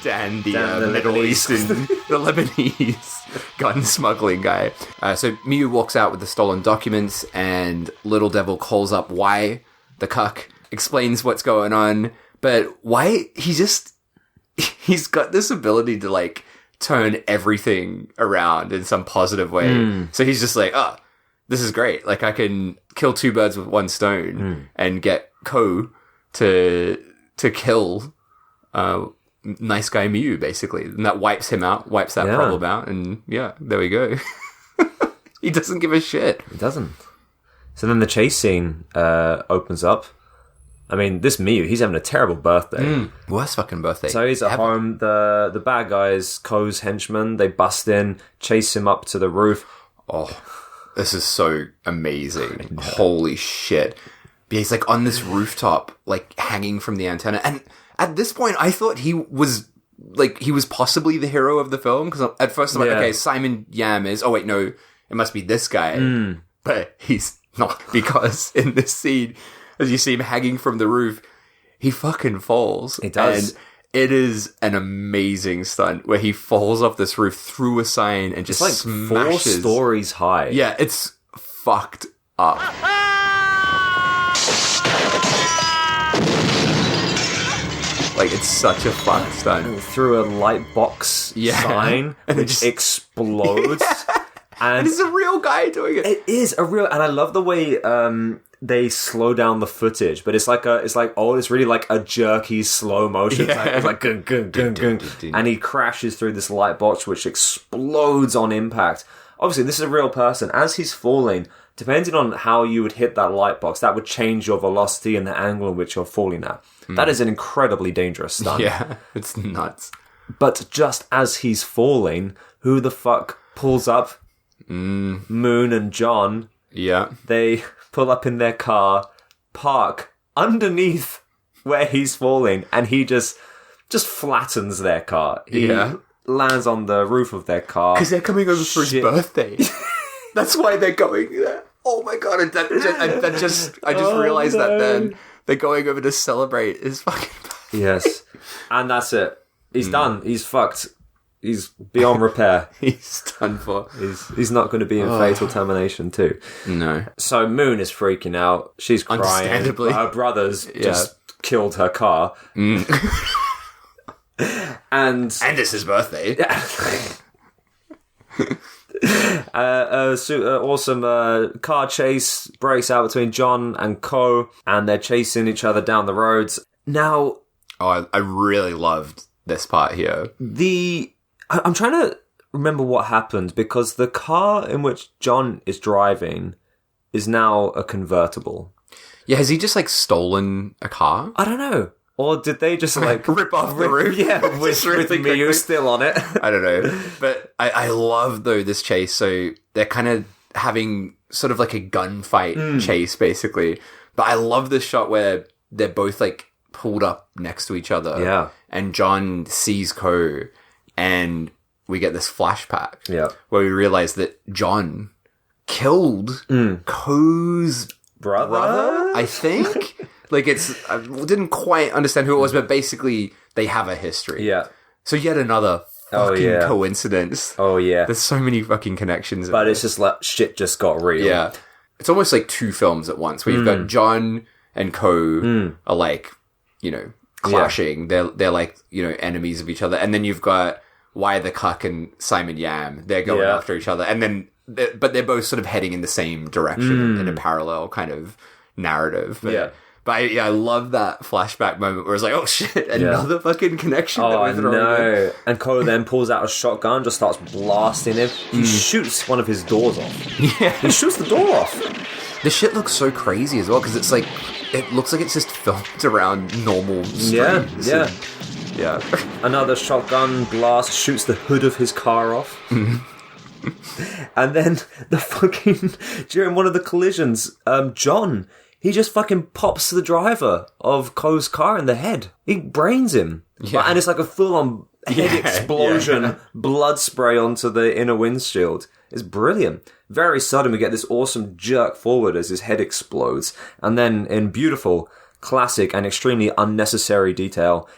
Dan, the Middle Eastern, the Lebanese gun smuggling guy. So Miu walks out with the stolen documents, and Little Devil calls up why the cuck, explains what's going on, but why he's got this ability to, like, turn everything around in some positive way. So he's just like, oh, this is great. Like, I can kill two birds with one stone and get Ko to kill nice guy Miu, basically. And that wipes him out, wipes that problem out, and yeah, there we go. He doesn't give a shit. He doesn't. So then the chase scene opens up. I mean, this Miu, he's having a terrible birthday. Worst fucking birthday. So he's at home. The bad guys, Ko's henchmen, they bust in, chase him up to the roof. Oh, this is so amazing. Holy shit. But he's, like, on this rooftop, like, hanging from the antenna. And at this point, I thought he was possibly the hero of the film. Because at first I'm like, okay, Simon Yam is... Oh, wait, no. It must be this guy. But he's not. Because in this scene, as you see him hanging from the roof, he fucking falls. He does. And it is an amazing stunt where he falls off this roof through a sign and just, like, smashes. 4 stories high. Yeah, it's fucked up. Like, it's such a fucked stunt. Through a light box sign, and which explodes. And it's a real guy doing it. It is a real, and I love the way they slow down the footage, but it's really like a jerky slow motion. It's like gung, gung, gung, gung. And he crashes through this light box, which explodes on impact. Obviously, this is a real person. As he's falling, depending on how you would hit that light box, that would change your velocity and the angle in which you're falling at. That is an incredibly dangerous stunt. Yeah, it's nuts. But just as he's falling, who the fuck pulls up? Moon and John. Yeah. They pull up in their car, park underneath where he's falling, and he just flattens their car. He lands on the roof of their car. Because they're coming over for his birthday. That's why they're going there. Oh my god, I just realized that then. They're going over to celebrate his fucking... Yes. And that's it. He's done. He's fucked. He's beyond repair. He's done for. He's not going to be in Fatal Termination too. No. So Moon is freaking out. She's crying. Understandably. Her brothers just killed her car. And it's his birthday. Awesome car chase breaks out between John and Ko, and they're chasing each other down the roads. Now... Oh, I really loved this part here. I'm trying to remember what happened, because the car in which John is driving is now a convertible. Yeah, has he just, like, stolen a car? I don't know. Or did they just, like... rip off the roof? Yeah, with Miyu still on it. I don't know. But I love, though, this chase. So they're kind of having sort of like a gunfight chase, basically. But I love this shot where they're both, like, pulled up next to each other. Yeah. And John sees Ko, and we get this flashback. Yeah. Where we realize that John killed Ko's brother, I think. Like, I didn't quite understand who it was, but basically they have a history. Yeah. So yet another fucking coincidence. Oh, yeah. There's so many fucking connections. But it's just like, shit just got real. Yeah. It's almost like two films at once, where you've got John and Ko are like, you know, clashing. Yeah. They're like, you know, enemies of each other. And then you've got Why the Cuck and Simon Yam. They're going after each other. And then, but they're both sort of heading in the same direction in a parallel kind of narrative. But I love that flashback moment where it's like, oh shit, another fucking connection that we're throwing in. And Ko then pulls out a shotgun, just starts blasting him. He shoots one of his doors off. Yeah. He shoots the door off. The shit looks so crazy as well, because it's like, it looks like it's just filmed around normal streets. Yeah. Another shotgun blast shoots the hood of his car off. And then during one of the collisions, John... he just fucking pops the driver of Ko's car in the head. He brains him. Yeah. And it's like a full-on head explosion, blood spray onto the inner windshield. It's brilliant. Very sudden, we get this awesome jerk forward as his head explodes. And then, in beautiful, classic, and extremely unnecessary detail,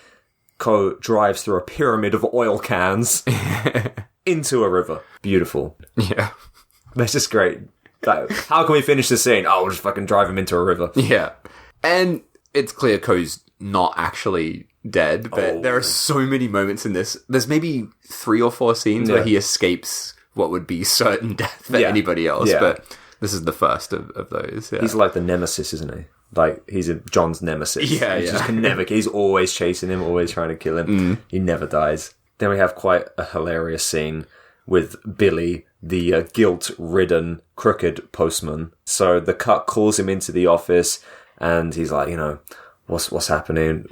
Ko drives through a pyramid of oil cans into a river. Beautiful. Yeah. That's just great. Like, how can we finish the scene? Oh, we'll just fucking drive him into a river. Yeah. And it's clear Ko's not actually dead, but there are so many moments in this. There's maybe 3 or 4 scenes where he escapes what would be certain death for anybody else, but this is the first of those. Yeah. He's like the nemesis, isn't he? Like, he's John's nemesis. Yeah, he just can never... He's always chasing him, always trying to kill him. He never dies. Then we have quite a hilarious scene with Billy, the guilt-ridden, crooked postman. So the cuck calls him into the office, and he's like, you know, what's happening?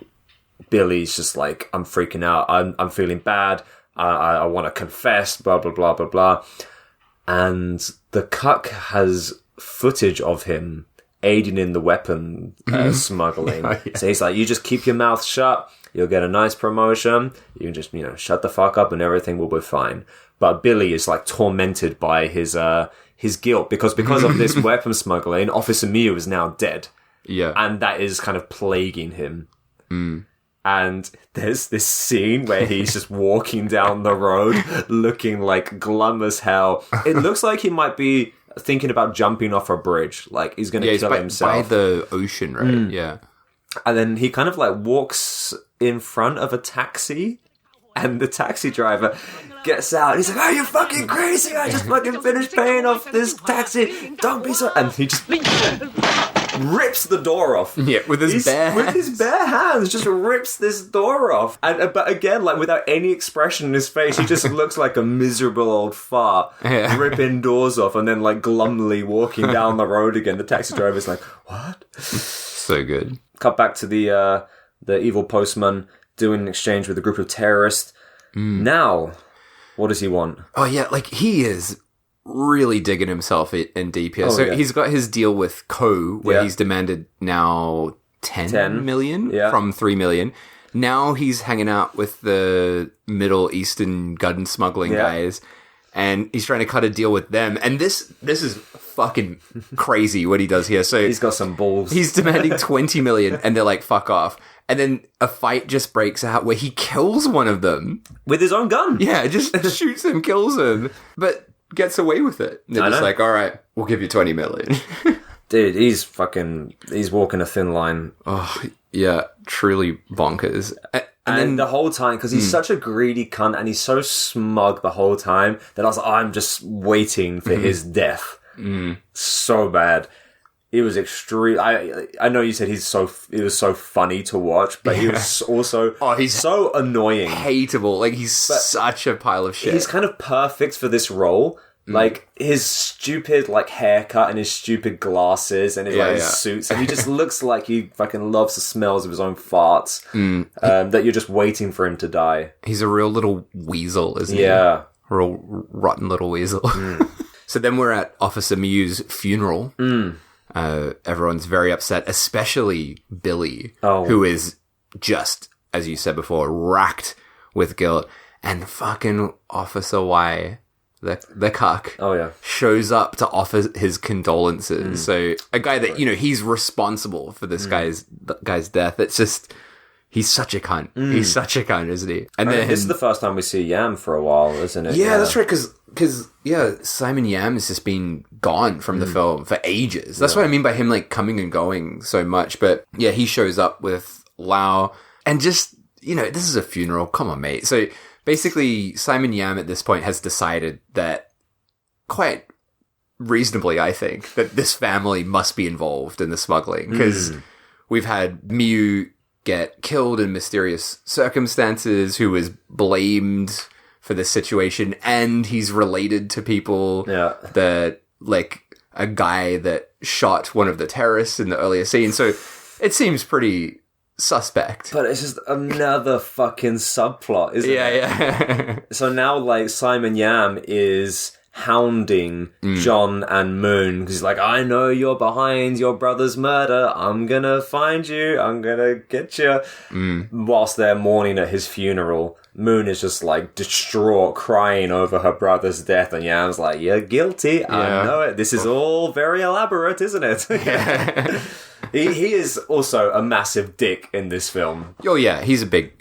Billy's just like, I'm freaking out. I'm feeling bad. I want to confess. Blah blah blah blah blah. And the cuck has footage of him aiding in the weapon smuggling. So he's like, you just keep your mouth shut. You'll get a nice promotion. You can just, you know, shut the fuck up, and everything will be fine. But Billy is like tormented by his guilt because of this weapon smuggling. Officer Miyu is now dead. Yeah. And that is kind of plaguing him. And there's this scene where he's just walking down the road looking like glum as hell. It looks like he might be thinking about jumping off a bridge. Like, he's going to kill himself. By the ocean, right? Yeah. And then he kind of like walks in front of a taxi, and the taxi driver gets out. He's like, "Are you fucking crazy? I just fucking finished paying off this taxi. Don't be so..." And he just rips the door off. Yeah, with his bare hands, just rips this door off. And but again, like without any expression in his face, he just looks like a miserable old fart, ripping doors off, and then like glumly walking down the road again. The taxi driver's like, "What?" So good. Cut back to the evil postman doing an exchange with a group of terrorists. Now, what does he want? Oh yeah, like he is really digging himself in deep here. He's got his deal with Ko, where he's demanded now 10 million from 3 million. Now he's hanging out with the Middle Eastern gun smuggling guys, and he's trying to cut a deal with them. And this is fucking crazy what he does here. So he's got some balls. He's demanding 20 million, and they're like, fuck off. And then a fight just breaks out where he kills one of them. With his own gun. Yeah, just shoots him, kills him, but gets away with it. And they're just like, all right, we'll give you 20 million. Dude, he's walking a thin line. Oh, yeah, truly bonkers. And then the whole time, because he's such a greedy cunt and he's so smug the whole time that I was like, I'm just waiting for his death. So bad. It was extreme. I know you said it was so funny to watch, but he was also he's so annoying. Hateable. Like, he's such a pile of shit. He's kind of perfect for this role. Like, his stupid, like, haircut and his stupid glasses and his suits. And he just looks like he fucking loves the smells of his own farts. That you're just waiting for him to die. He's a real little weasel, isn't he? Yeah. A real rotten little weasel. So then we're at Officer Mew's funeral. Everyone's very upset, especially Billy, who is just, as you said before, racked with guilt. And fucking Officer Y, the cuck, shows up to offer his condolences. So a guy that, he's responsible for this guy's death. It's just, he's such a cunt. He's such a cunt, isn't he? And then this is the first time we see Yam for a while, isn't it? Yeah, that's right, because Simon Yam has just been gone from the film for ages. That's what I mean by him, like, coming and going so much. But yeah, he shows up with Lau, and just, this is a funeral. Come on, mate. So basically, Simon Yam at this point has decided that, quite reasonably, I think, that this family must be involved in the smuggling, because we've had Mew get killed in mysterious circumstances, who was blamed for this situation, and he's related to people that, like, a guy that shot one of the terrorists in the earlier scene. So it seems pretty suspect. But it's just another fucking subplot, isn't it? Yeah. So now, like, Simon Yam is hounding John and Moon, because he's like, I know you're behind your brother's murder. I'm gonna find you. I'm gonna get you. Whilst they're mourning at his funeral, Moon is just, like, distraught, crying over her brother's death, and Yam's like, you're guilty. Yeah. I know it. This is all very elaborate, isn't it? Yeah. He is also a massive dick in this film. Oh yeah, he's a big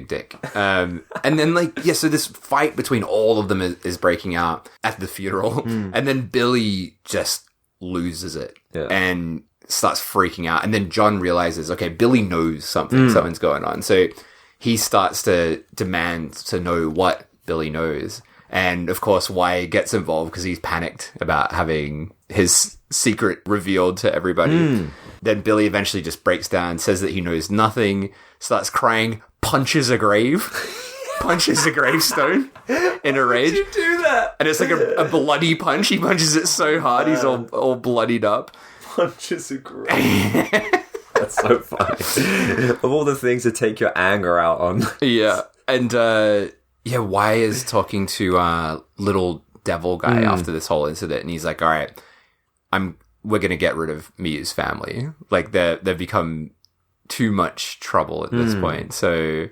dick. And then, like, so this fight between all of them is breaking out at the funeral, and then Billy just loses it and starts freaking out. And then John realizes, okay, Billy knows something's going on, so he starts to demand to know what Billy knows. And of course, Wyatt gets involved because he's panicked about having his secret revealed to everybody. Then Billy eventually just breaks down, says that he knows nothing, starts crying, punches a grave, punches a gravestone in a rage. Did you do that? And it's like a bloody punch. He punches it so hard, he's all bloodied up. Punches a grave. That's so funny. Of all the things to take your anger out on. Yeah. And, Wyatt is talking to little devil guy after this whole incident, and he's like, all right, we're going to get rid of Mew's family. Like, they've become too much trouble at this point. So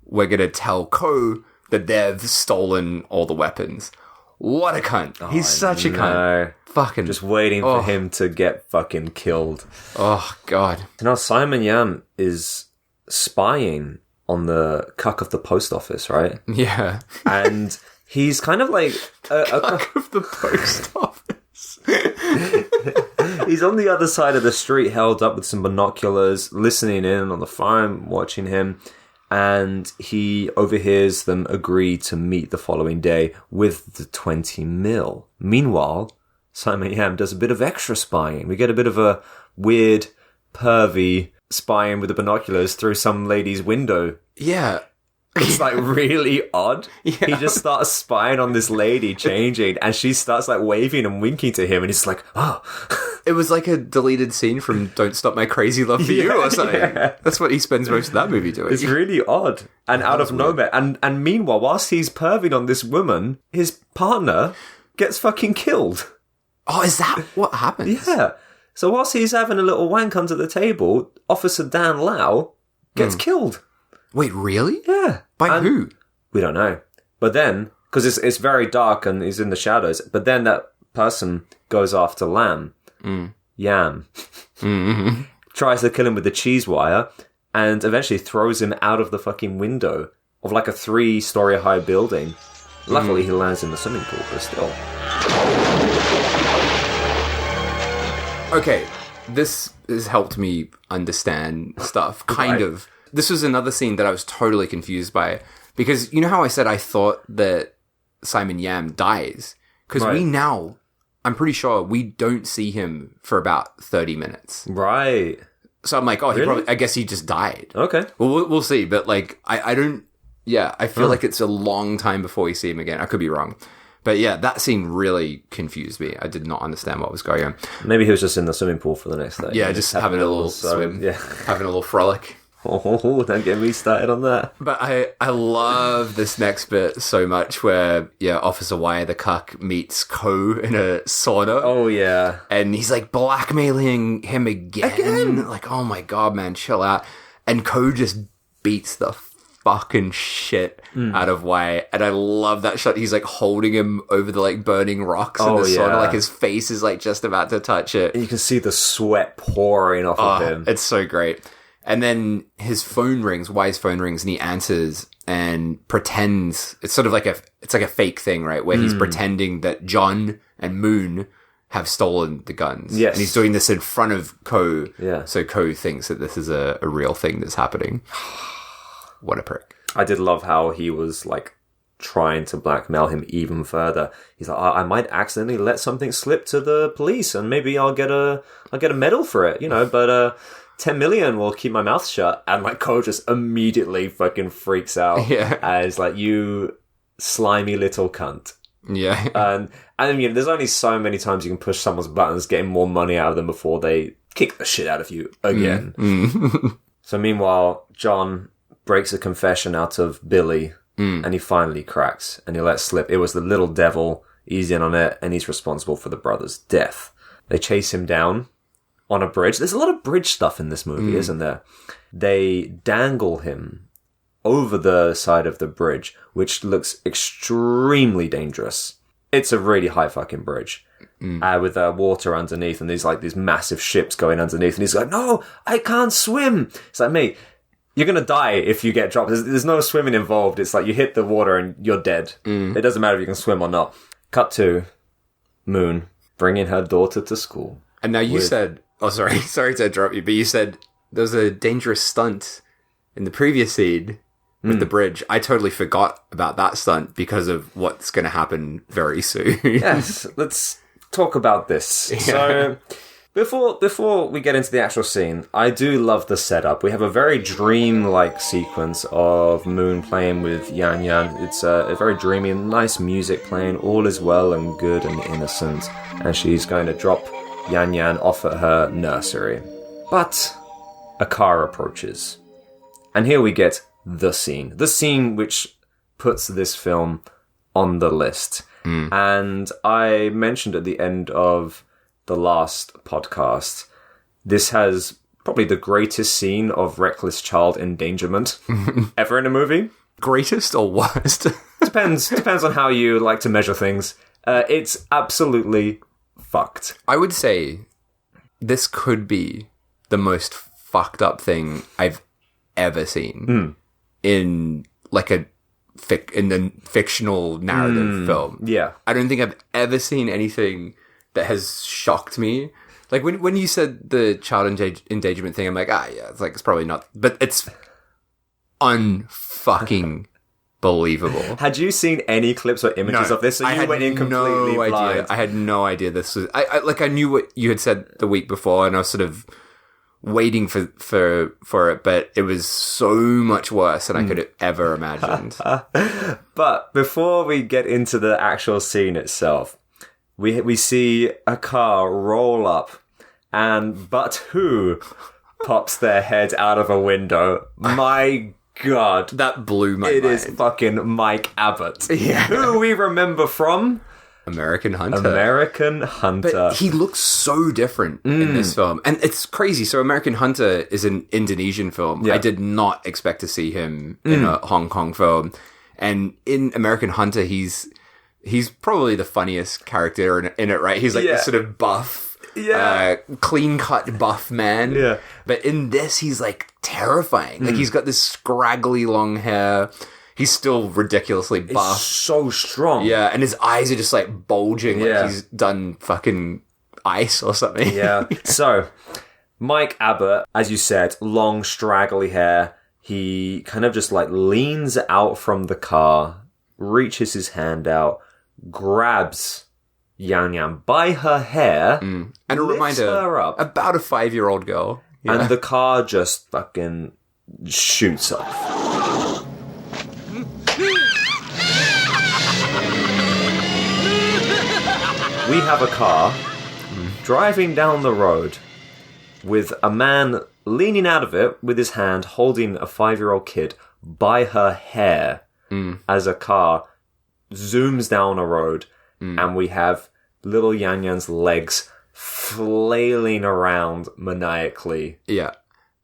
we're going to tell Ko that they've stolen all the weapons. What a cunt. He's such a cunt. Fucking. Just waiting for him to get fucking killed. Oh, God. Now, Simon Yam is spying on the cuck of the post office, right? Yeah. And he's kind of like... cuck of the post office. He's on the other side of the street, held up with some binoculars, listening in on the phone, watching him, and he overhears them agree to meet the following day with the 20 mil. Meanwhile, Simon Yam does a bit of extra spying. We get a bit of a weird, pervy spying with the binoculars through some lady's window. Yeah. It's, like, really odd. Yeah. He just starts spying on this lady changing, and she starts, like, waving and winking to him, and he's like, oh. It was like a deleted scene from Don't Stop My Crazy Love for You or something. Yeah. That's what he spends most of that movie doing. It's really odd. And out of nowhere. And meanwhile, whilst he's perving on this woman, his partner gets fucking killed. Oh, is that what happens? Yeah. So whilst he's having a little wank under the table, Officer Dan Lau gets killed. Wait, really? Yeah. By who? We don't know. But then because it's very dark and he's in the shadows. But then that person goes after Yam, tries to kill him with the cheese wire, and eventually throws him out of the fucking window of like a 3-story high building. Luckily, he lands in the swimming pool, but still. Okay, this has helped me understand stuff, kind of. This was another scene that I was totally confused by. Because you know how I said I thought that Simon Yam dies? Because I'm pretty sure we don't see him for about 30 minutes. Right. So I'm like, I guess he just died. Okay. Well, we'll see. But like, I don't, I feel like it's a long time before we see him again. I could be wrong. But yeah, that scene really confused me. I did not understand what was going on. Maybe he was just in the swimming pool for the next day. Yeah, just having a little swim. Yeah. Having a little frolic. Oh, don't get me started on that. But I love this next bit so much where, Officer Wire the cuck meets Ko in a sauna. Oh, yeah. And he's like blackmailing him again. Like, oh my God, man, chill out. And Ko just beats the fucking shit out of Wire. And I love that shot. He's like holding him over the like burning rocks in the sauna. Like his face is like just about to touch it. And you can see the sweat pouring off of him. It's so great. And then his phone rings, Wire's phone rings, and he answers and pretends. It's sort of like it's like a fake thing, right? Where he's pretending that John and Moon have stolen the guns. Yes. And he's doing this in front of Ko. Yeah. So Ko thinks that this is a real thing that's happening. What a prick. I did love how he was like trying to blackmail him even further. He's like, I might accidentally let something slip to the police and maybe I'll get a medal for it, but 10 million will keep my mouth shut. And like Ko just immediately fucking freaks out. Yeah. As like, you slimy little cunt. Yeah. And there's only so many times you can push someone's buttons, getting more money out of them before they kick the shit out of you again. So meanwhile, John breaks a confession out of Billy and he finally cracks and he lets slip. It was the little devil. He's in on it and he's responsible for the brother's death. They chase him down on a bridge. There's a lot of bridge stuff in this movie, isn't there? They dangle him over the side of the bridge, which looks extremely dangerous. It's a really high fucking bridge. With water underneath and there's like these massive ships going underneath and he's like, no, I can't swim. It's like, mate, you're going to die if you get dropped. There's no swimming involved. It's like you hit the water and you're dead. It doesn't matter if you can swim or not. Cut to Moon bringing her daughter to school. And now you said... Oh, sorry to interrupt you, but you said there's a dangerous stunt in the previous scene with the bridge. I totally forgot about that stunt because of what's going to happen very soon. Yes, let's talk about this. Yeah. So, before we get into the actual scene, I do love the setup. We have a very dream-like sequence of Moon playing with Yan Yan. It's a very dreamy and nice music playing. All is well and good and innocent. And she's going to drop Yan Yan off at her nursery. But a car approaches. And here we get the scene. The scene which puts this film on the list. And I mentioned at the end of the last podcast, this has probably the greatest scene of reckless child endangerment ever in a movie. Greatest or worst? Depends on how you like to measure things. It's absolutely fucked. I would say this could be the most fucked up thing I've ever seen in like in the fictional narrative film. Yeah. I don't think I've ever seen anything that has shocked me. Like when you said the child endangerment thing, I'm like, it's probably not, but it's unfucking believable. Had you seen any clips or images of this? So you went in completely blind. I had no idea this was. I knew what you had said the week before, and I was sort of waiting for it, but it was so much worse than I could have ever imagined. But before we get into the actual scene itself, we see a car roll up, and but who pops their head out of a window? My God, that blew my mind. It is fucking Mike Abbott, who we remember from American Hunter. But he looks so different in this film. And it's crazy. So American Hunter is an Indonesian film. Yeah. I did not expect to see him in a Hong Kong film. And in American Hunter, he's probably the funniest character in it, right? He's like this sort of buff, clean-cut buff man. Yeah. But in this, he's like terrifying. Like he's got this scraggly long hair. He's still ridiculously buff. He's so strong. Yeah, and his eyes are just like bulging like he's done fucking ice or something. Yeah. So, Mike Abbott, as you said, long, straggly hair. He kind of just like leans out from the car, reaches his hand out, grabs Yan Yan by her hair, and a reminder, her up, about a 5-year-old girl. Yeah. And the car just fucking shoots off. We have a car driving down the road with a man leaning out of it with his hand holding a 5-year-old kid by her hair as a car zooms down a road and we have little Yan Yan's legs flailing around maniacally. Yeah.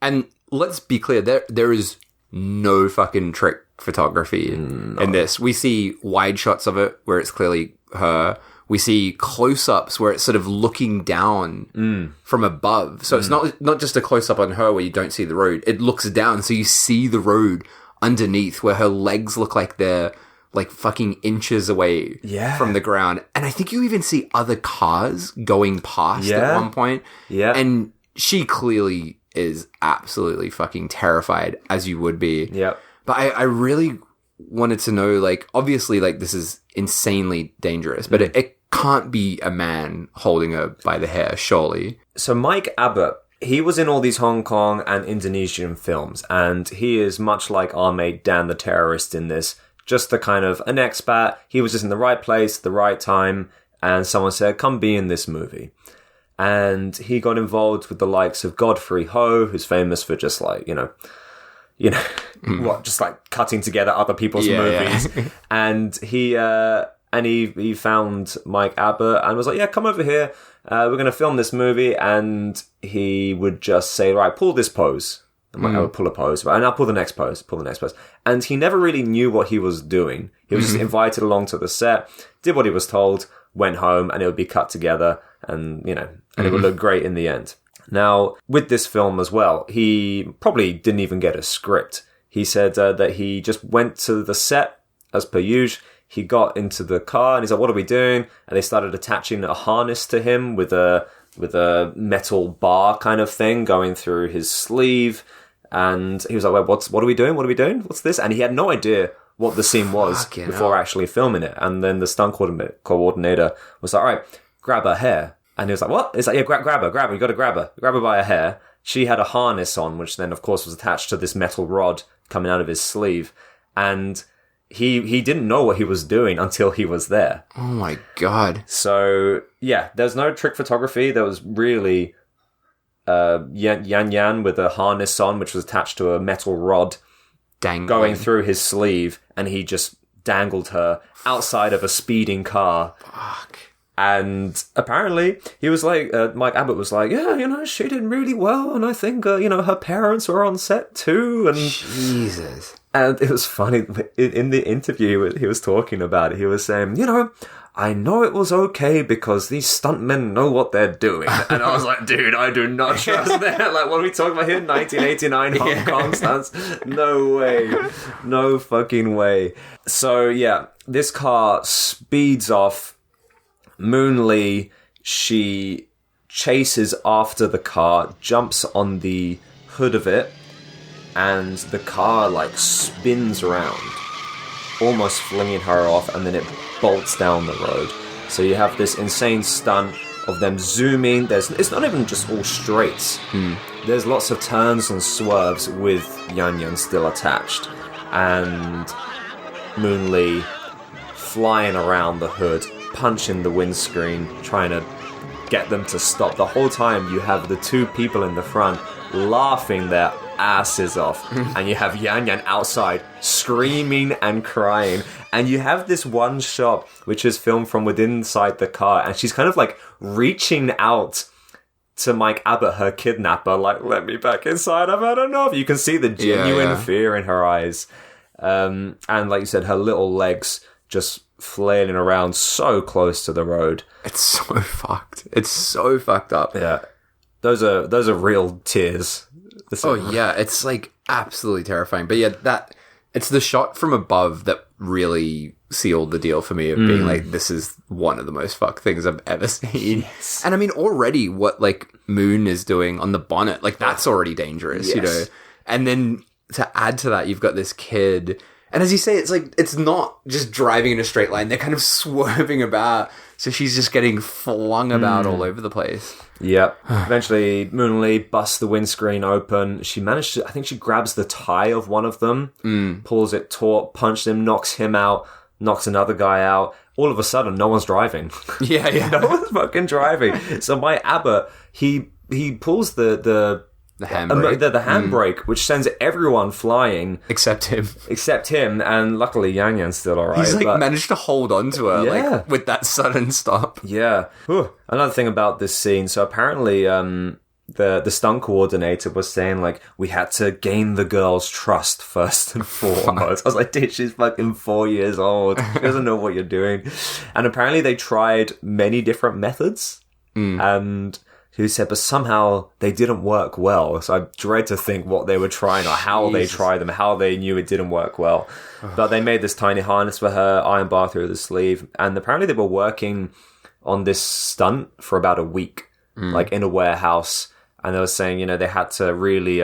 And let's be clear, there is no fucking trick photography in this. We see wide shots of it where it's clearly her. We see close-ups where it's sort of looking down from above. So it's not just a close-up on her where you don't see the road. It looks down, so you see the road underneath where her legs look like they're like fucking inches away from the ground. And I think you even see other cars going past at one point. Yeah. And she clearly is absolutely fucking terrified, as you would be. Yeah. But I really wanted to know, like, obviously, like, this is insanely dangerous, but it can't be a man holding her by the hair, surely. So Mike Abbott, he was in all these Hong Kong and Indonesian films, and he is much like our mate Dan the Terrorist in this, just the kind of an expat. He was just in the right place, the right time, and someone said, come be in this movie. And he got involved with the likes of Godfrey Ho, who's famous for just like, just like cutting together other people's movies. Yeah. And he found Mike Abbott and was like, yeah, come over here. We're going to film this movie. And he would just say, right, pull this pose. And Mike Abbott would pull a pose. Right, and I'll pull the next pose, And he never really knew what he was doing. He was just invited along to the set, did what he was told, went home, and it would be cut together. And, and it would look great in the end. Now, with this film as well, he probably didn't even get a script. He said that he just went to the set as per usual. He got into the car and he's like, what are we doing? And they started attaching a harness to him with a metal bar kind of thing going through his sleeve. And he was like, wait, what are we doing? What's this? And he had no idea what the scene was before actually filming it. And then the stunt coordinator was like, all right, grab her hair. And he was like, what? He's like, yeah, grab her. You got to grab her. Grab her by her hair. She had a harness on, which then, of course, was attached to this metal rod coming out of his sleeve. And he didn't know what he was doing until he was there. Oh, my God. So, yeah, there's no trick photography. There was really Yan Yan with a harness on, which was attached to a metal rod going through his sleeve. And he just dangled her outside of a speeding car. Fuck. And apparently, he was like, Mike Abbott was like, yeah, she did really well. And I think, her parents were on set too. And Jesus. And it was funny. In the interview he was talking about it, he was saying, I know it was okay because these stuntmen know what they're doing. And I was like, dude, I do not trust that. Like, what are we talking about here? 1989 Hong Kong stunts? No way. No fucking way. So, yeah, this car speeds off. Moon Lee, she chases after the car, jumps on the hood of it, and the car, like, spins around, almost flinging her off, and then it bolts down the road. So you have this insane stunt of them zooming. It's not even just all straights. There's lots of turns and swerves with Yan Yan still attached. And Moon Lee flying around the hood, punching the windscreen, trying to get them to stop. The whole time you have the two people in the front laughing their asses off, and you have Yan Yan outside screaming and crying, and you have this one shot which is filmed from within inside the car, and she's kind of like reaching out to Mike Abbott, her kidnapper, like, let me back inside, I've had enough. You can see the genuine fear in her eyes. And like you said, her little legs just flailing around so close to the road. It's so fucked. It's so fucked up. Yeah. Those are real tears. Oh yeah, it's like absolutely terrifying. But yeah, it's the shot from above that really sealed the deal for me of being like, this is one of the most fucked things I've ever seen. Yes. And I mean, already what like Moon is doing on the bonnet, like that's already dangerous, you know? And then to add to that, you've got this kid. And as you say, it's like, it's not just driving in a straight line. They're kind of swerving about. So she's just getting flung about all over the place. Yep. Eventually, Moonlee busts the windscreen open. She managed to, I think she grabs the tie of one of them, pulls it taut, punches him, knocks him out, knocks another guy out. All of a sudden, no one's driving. Yeah. No one's fucking driving. So my Abbott, he pulls the handbrake. The handbrake, which sends everyone flying. Except him. And luckily Yang Yan's still alright. He's managed to hold on to her, like, with that sudden stop. Yeah. Whew. Another thing about this scene, so apparently the stunt coordinator was saying, like, we had to gain the girl's trust first and foremost. I was like, dude, she's fucking 4 years old. She doesn't know what you're doing. And apparently they tried many different methods. And who said, but somehow they didn't work well. So I dread to think what they were trying or how they tried them, how they knew it didn't work well. But they made this tiny harness for her, iron bar through the sleeve. And apparently they were working on this stunt for about a week, like in a warehouse. And they were saying, you know, they had to really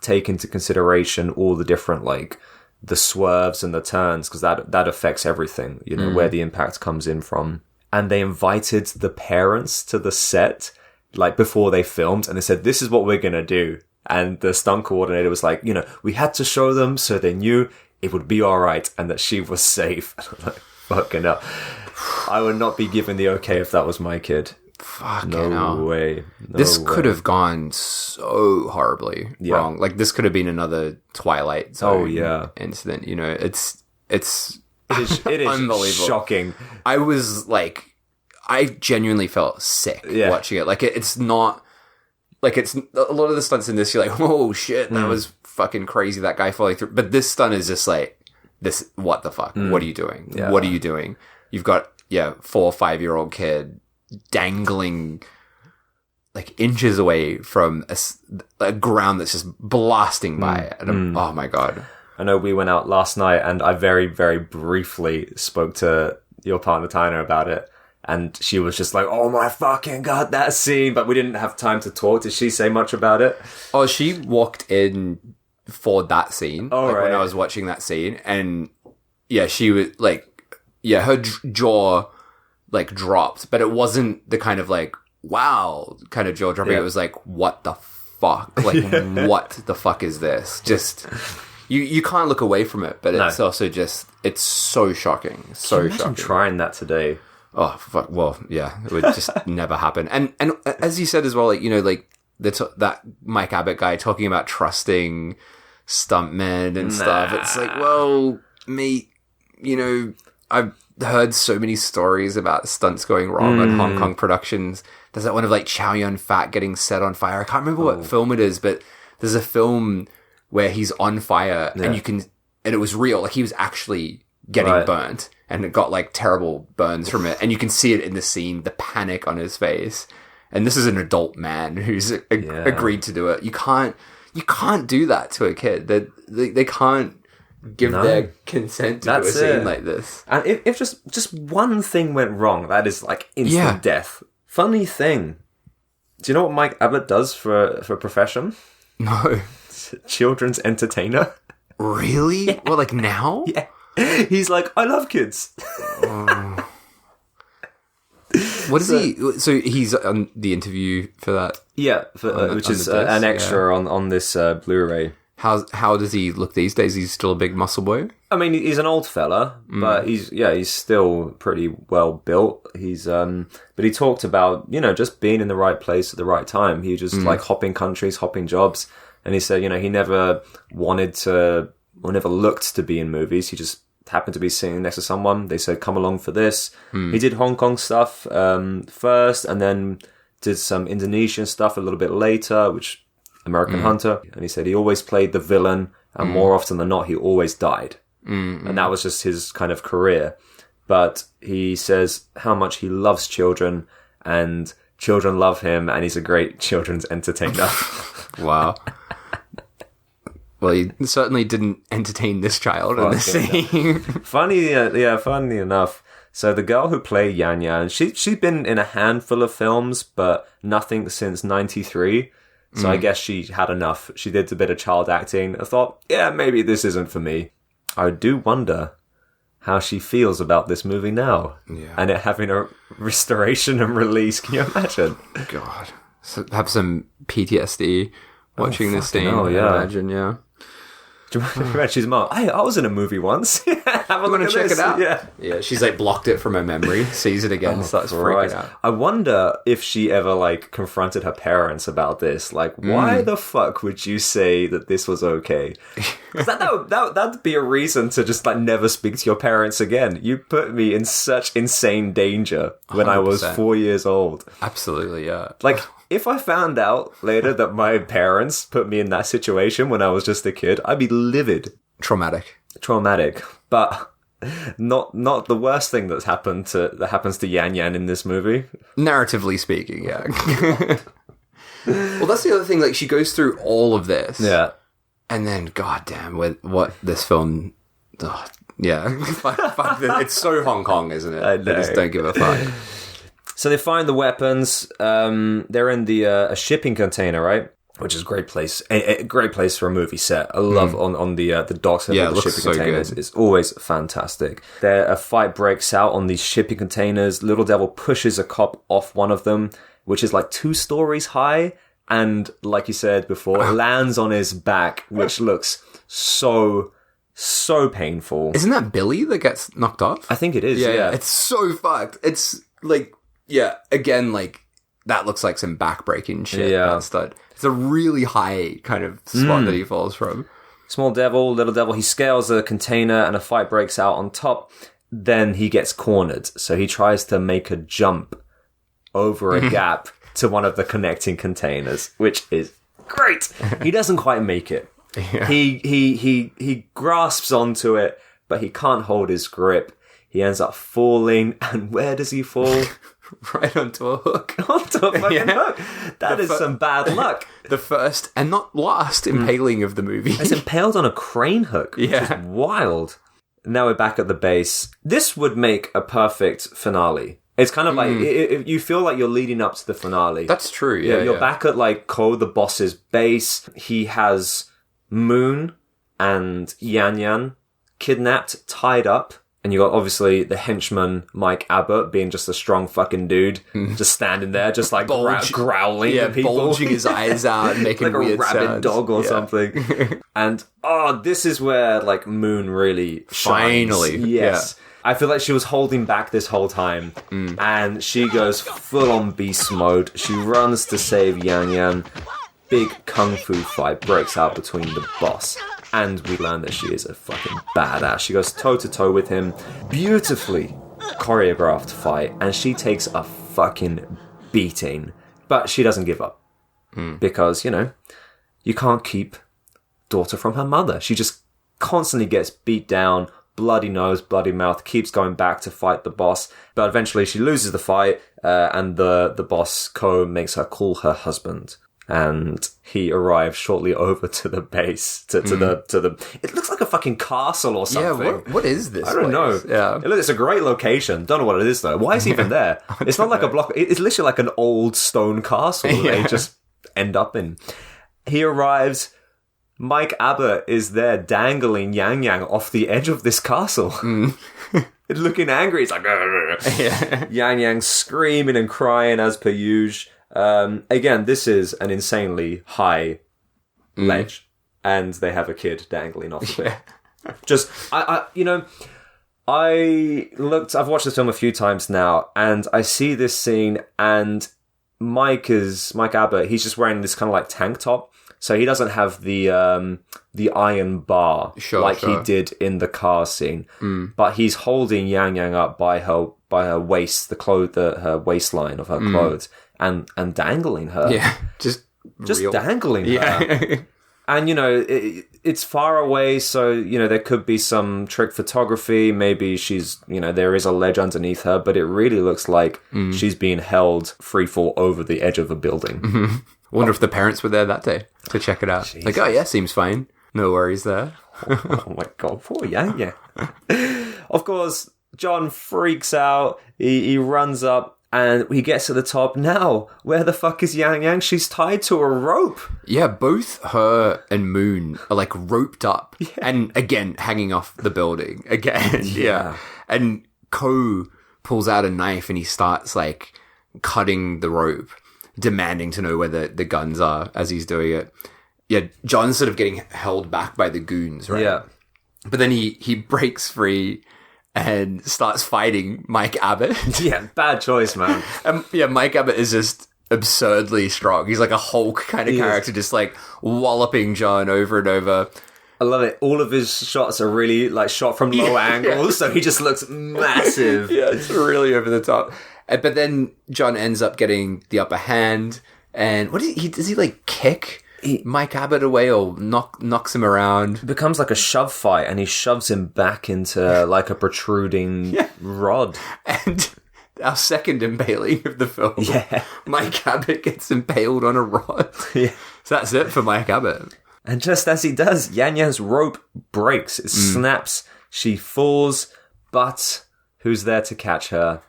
take into consideration all the different, like, the swerves and the turns, because that affects everything, you know, where the impact comes in from. And they invited the parents to the set, like, before they filmed, and they said, this is what we're going to do. And the stunt coordinator was like, you know, we had to show them so they knew it would be all right and that she was safe. And I'm like, fucking hell. I would not be given the okay if that was my kid. Fucking way. This could have gone so horribly wrong. Like, this could have been another Twilight Zone incident. You know, it is unbelievable. Shocking. I was like, I genuinely felt sick watching it. Like, it's not, like, it's a lot of the stunts in this, you're like, oh shit, that was fucking crazy, that guy falling through. But this stunt is just like, this, what the fuck? What are you doing? Yeah. What are you doing? You've got, 4 or 5 year old kid dangling like inches away from a ground that's just blasting by. And oh my God. I know we went out last night and I very, very briefly spoke to your partner Tyner about it. And she was just like, oh my fucking God, that scene. But we didn't have time to talk. Did she say much about it? Oh, she walked in for that scene. Oh, like, right. When I was watching that scene. And she was like, her jaw like dropped. But it wasn't the kind of like, wow kind of jaw dropping. It was like, what the fuck? Like, what the fuck is this? Just... You can't look away from it, but it's also just, it's so shocking. So shocking. I'm trying that today. Oh, fuck. Well, yeah, it would just never happen. And as you said as well, like, you know, like that Mike Abbott guy talking about trusting stuntmen and stuff. It's like, well, mate, you know, I've heard so many stories about stunts going wrong on Hong Kong productions. There's that one of like Chow Yun-fat getting set on fire. I can't remember what film it is, but there's a film where he's on fire and and it was real. Like, he was actually getting burnt and it got like terrible burns from it. And you can see it in the scene, the panic on his face. And this is an adult man who's agreed to do it. You can't do that to a kid. They can't give their consent to do a scene like this. And if just one thing went wrong, that is like instant death. Funny thing. Do you know what Mike Abbott does for a profession? No. Children's entertainer. Really? Yeah. Well, like now? Yeah. He's like, I love kids. What is he? So he's on the interview for that? Yeah, which is an extra on this Blu-ray. How does he look these days? He's still a big muscle boy? I mean, he's an old fella, but he's still pretty well built. But he talked about, you know, just being in the right place at the right time. He just like hopping countries, hopping jobs. And he said, you know, he never wanted to, or never looked to be in movies. He just happened to be sitting next to someone. They said, come along for this. He did Hong Kong stuff first, and then did some Indonesian stuff a little bit later, which American Hunter. And he said he always played the villain, and more often than not, he always died. and that was just his kind of career. But he says how much he loves children, and children love him, and he's a great children's entertainer. Wow. Well, he certainly didn't entertain this child in this scene. Funny enough. So the girl who played Yan Yan, she'd been in a handful of films, but nothing since '93. So I guess she had enough. She did a bit of child acting. I thought, yeah, maybe this isn't for me. I do wonder how she feels about this movie now. Yeah. And it having a restoration and release. Can you imagine? God. So have some PTSD watching this scene. hell, yeah. I imagine, yeah. Do you remember she's mom? Hey, I was in a movie once. Have a look Want at to check this. it out? Yeah. Yeah, she's like blocked it from her memory, sees it again, starts freaking out. I wonder if she ever like confronted her parents about this. Like, why the fuck would you say that this was okay? Because that'd be a reason to just like never speak to your parents again. You put me in such insane danger when I was 4 years old. Absolutely, yeah. Like, if I found out later that my parents put me in that situation when I was just a kid, I'd be livid. Traumatic. But not the worst thing that happens to Yan Yan in this movie. Narratively speaking, yeah. Well, that's the other thing. Like, she goes through all of this, Yeah. and then, goddamn, what this film. Oh, yeah, fuck this. It's so Hong Kong, isn't it? I know. They just don't give a fuck. So they find the weapons. They're in a shipping container, right? Which is a great place. A great place for a movie set. I love on the docks of the shipping containers. Good. It's always fantastic. A fight breaks out on these shipping containers. Little Devil pushes a cop off one of them, which is like 2 stories high, and like you said before, lands on his back, which looks so painful. Isn't that Billy that gets knocked off? I think it is. Yeah. It's so fucked. It's like, yeah, again, like, that looks like some back-breaking shit. Yeah. It's a really high kind of spot that he falls from. Small Devil, Little Devil, he scales a container and a fight breaks out on top. Then he gets cornered. So he tries to make a jump over a gap to one of the connecting containers, which is great. He doesn't quite make it. Yeah. He grasps onto it, but he can't hold his grip. He ends up falling, and where does he fall? Right onto a hook. Onto a fucking hook. That is some bad luck. The first and not last impaling of the movie. It's impaled on a crane hook, which is wild. Now we're back at the base. This would make a perfect finale. It's kind of like, you feel like you're leading up to the finale. That's true, yeah. You're back at like Ko, the boss's base. He has Moon and Yan Yan kidnapped, tied up. And you got obviously the henchman Mike Abbott being just a strong fucking dude, just standing there, just like growling at people, bulging his eyes out, and making like weird a rabid sounds. dog or something. And this is where like Moon really shines. Finally, yes. Yeah. I feel like she was holding back this whole time, and she goes full on beast mode. She runs to save Yan Yan. Big kung fu fight breaks out between the boss. And we learn that she is a fucking badass. She goes toe-to-toe with him. Beautifully choreographed fight. And she takes a fucking beating. But she doesn't give up. Because, you can't keep daughter from her mother. She just constantly gets beat down. Bloody nose, bloody mouth. Keeps going back to fight the boss. But eventually she loses the fight. And the boss, Ko, makes her call her husband. And he arrives shortly over to the base, to the. It looks like a fucking castle or something. Yeah, what is this? I don't know. Yeah, it's a great location. Don't know what it is though. Why is he even there? It's not like a block. It's literally like an old stone castle that they just end up in. He arrives. Mike Abbott is there dangling Yang Yang off the edge of this castle. Looking angry. He's like, Yang Yang screaming and crying as per usual. Again, this is an insanely high ledge, and they have a kid dangling off of it. Just, I've watched this film a few times now, and I see this scene, and Mike Abbott, he's just wearing this kind of like tank top, so he doesn't have the iron bar he did in the car scene, but he's holding Yang Yang up by her waist, her waistline of her clothes. And dangling her. Yeah, just dangling her. And, it's far away, so, there could be some trick photography. Maybe she's, there is a ledge underneath her, but it really looks like she's being held free fall over the edge of a building. Mm-hmm. I wonder if the parents were there that day to check it out. Jesus. Like, oh yeah, seems fine. No worries there. Oh my god, poor Yang Yang. Of course, John freaks out. He runs up and he gets to the top. Now, where the fuck is Yang Yang? She's tied to a rope. Yeah, both her and Moon are like roped up and again hanging off the building again. Yeah. And Ko pulls out a knife and he starts like cutting the rope, demanding to know where the guns are as he's doing it. Yeah, John's sort of getting held back by the goons, right? Yeah. But then he breaks free and starts fighting Mike Abbott. Yeah, bad choice, man. Mike Abbott is just absurdly strong. He's like a Hulk kind of character, just like walloping John over and over. I love it. All of his shots are really like shot from low angles, so he just looks massive. Yeah, it's really over the top. But then John ends up getting the upper hand, and does he like kick Mike Abbott away or knocks him around? It becomes like a shove fight, and he shoves him back into like a protruding rod. And our second impaling of the film, Mike Abbott gets impaled on a rod. Yeah. So that's it for Mike Abbott. And just as he does, Yan Yan's rope breaks. It snaps. She falls, but who's there to catch her?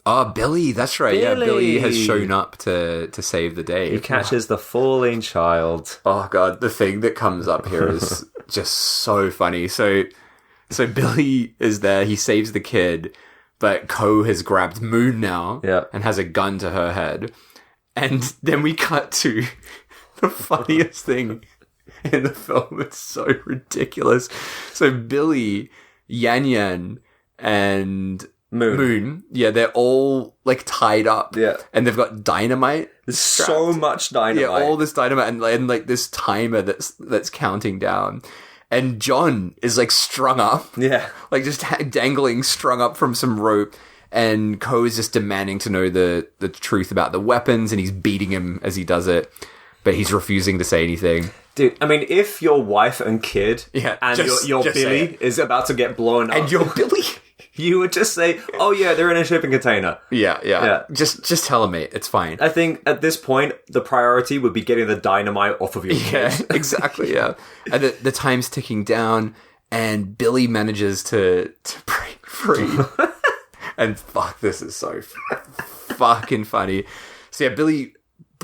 Oh, Billy, that's right. Billy. Yeah, Billy has shown up to save the day. He catches the falling child. Oh, God, the thing that comes up here is just so funny. So Billy is there. He saves the kid, but Ko has grabbed Moon now and has a gun to her head. And then we cut to the funniest thing in the film. It's so ridiculous. So Billy, Yan Yan, and Moon, they're all like tied up, and they've got dynamite. There's so much dynamite, all this dynamite, and like this timer that's counting down. And John is like strung up, like just dangling, strung up from some rope. And Ko is just demanding to know the truth about the weapons, and he's beating him as he does it, but he's refusing to say anything. Dude, I mean, if your wife and kid and your Billy is about to get blown up, and your Billy. You would just say, oh yeah, they're in a shipping container. Yeah. Just tell him, mate. It's fine. I think at this point, the priority would be getting the dynamite off of your head. Yeah, exactly, yeah. And the time's ticking down, and Billy manages to break free. And fuck, this is so fucking funny. So yeah, Billy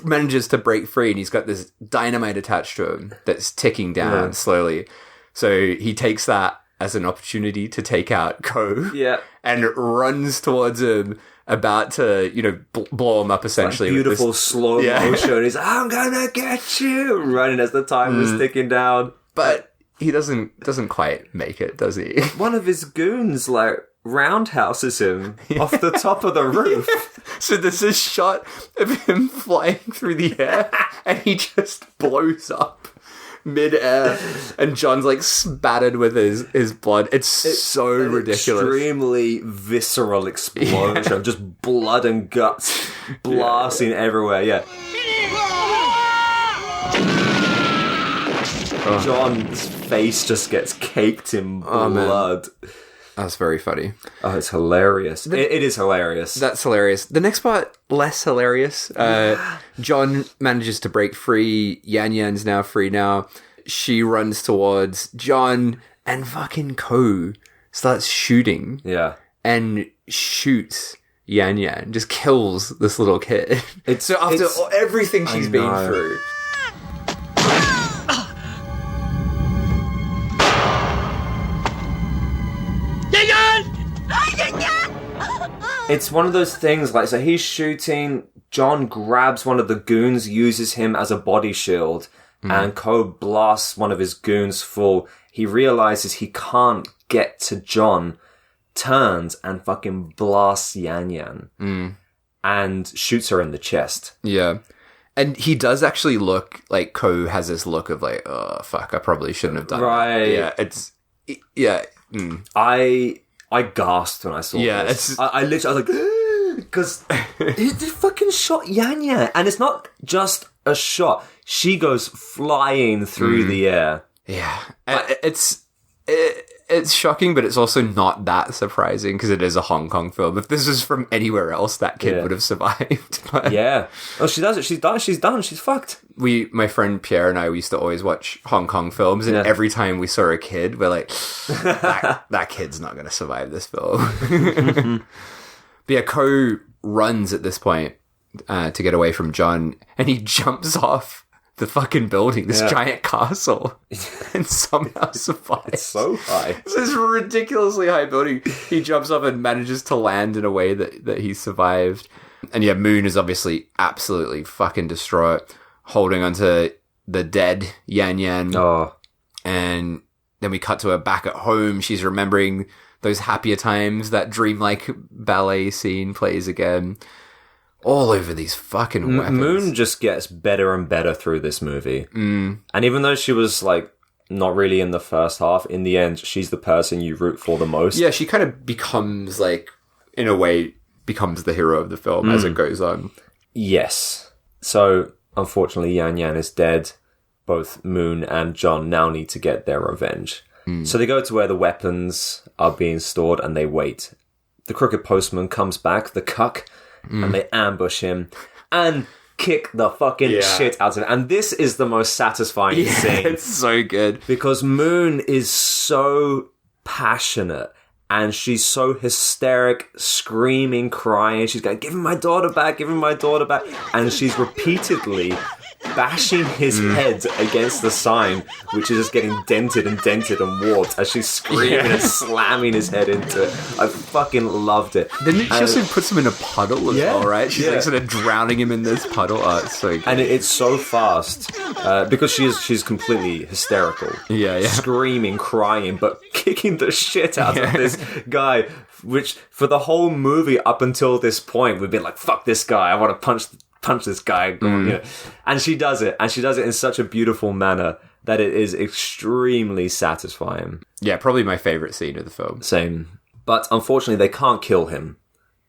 manages to break free, and he's got this dynamite attached to him that's ticking down slowly. So he takes that as an opportunity to take out Ko, and runs towards him, about to, blow him up essentially. Like beautiful slow motion. He's like, I'm gonna get you, running as the time is ticking down. But he doesn't quite make it, does he? One of his goons like roundhouses him off the top of the roof. So there's this shot of him flying through the air, and he just blows up mid-air, and John's like spattered with his blood. It's so ridiculous. Extremely visceral explosion. Just blood and guts blasting everywhere. John's face just gets caked in blood. That's very funny. Oh, it's hilarious. It is hilarious. That's hilarious. The next part, less hilarious. John manages to break free. Yan Yan's now free now. She runs towards John, and fucking Ko starts shooting. Yeah. And shoots Yan Yan. Just kills this little kid. So after everything she's been through. It's one of those things, like, so he's shooting, John grabs one of the goons, uses him as a body shield, and Ko blasts one of his goons full. He realizes he can't get to John, turns and fucking blasts Yan Yan, and shoots her in the chest. Yeah. And he does actually look like Ko has this look of like, oh, fuck, I probably shouldn't have done that. Yeah, I gasped when I saw this. I literally, I was like, because he fucking shot Yan Yan. And it's not just a shot. She goes flying through the air. Yeah. It's shocking, but it's also not that surprising because it is a Hong Kong film. If this was from anywhere else, that kid would have survived. But yeah. Oh, she does it. She's done. She's fucked. My friend Pierre and I, we used to always watch Hong Kong films, and every time we saw a kid, we're like, that kid's not going to survive this film. But yeah, Ko runs at this point to get away from John, and he jumps off the fucking building, this giant castle, and somehow survives. It's so high. It's this ridiculously high building. He jumps up and manages to land in a way that he survived. And yeah, Moon is obviously absolutely fucking distraught, holding onto the dead Yan Yan. Oh. And then we cut to her back at home. She's remembering those happier times. That dreamlike ballet scene plays again. All over these fucking weapons. Moon just gets better and better through this movie. And even though she was, like, not really in the first half, in the end, she's the person you root for the most. Yeah, she kind of becomes, like, in a way, becomes the hero of the film as it goes on. Yes. So, unfortunately, Yan Yan is dead. Both Moon and John now need to get their revenge. So they go to where the weapons are being stored and they wait. The crooked postman comes back, the cuck, and they ambush him and kick the fucking shit out of him. And this is the most satisfying scene. It's so good. Because Moon is so passionate and she's so hysteric, screaming, crying. She's going, give him my daughter back, give him my daughter back. And she's repeatedly bashing his head against the sign, which is just getting dented and warped as she's screaming and slamming his head into it. I fucking loved it. Then she also puts him in a puddle as well, right? She's like sort of drowning him in this puddle. Oh, it's so good. And it's so fast because she's completely hysterical. Yeah. Screaming, crying, but kicking the shit out of this guy, which for the whole movie up until this point, we've been like, fuck this guy. I want to punch this guy. You know. And she does it. And she does it in such a beautiful manner that it is extremely satisfying. Yeah, probably my favorite scene of the film. Same. But unfortunately, they can't kill him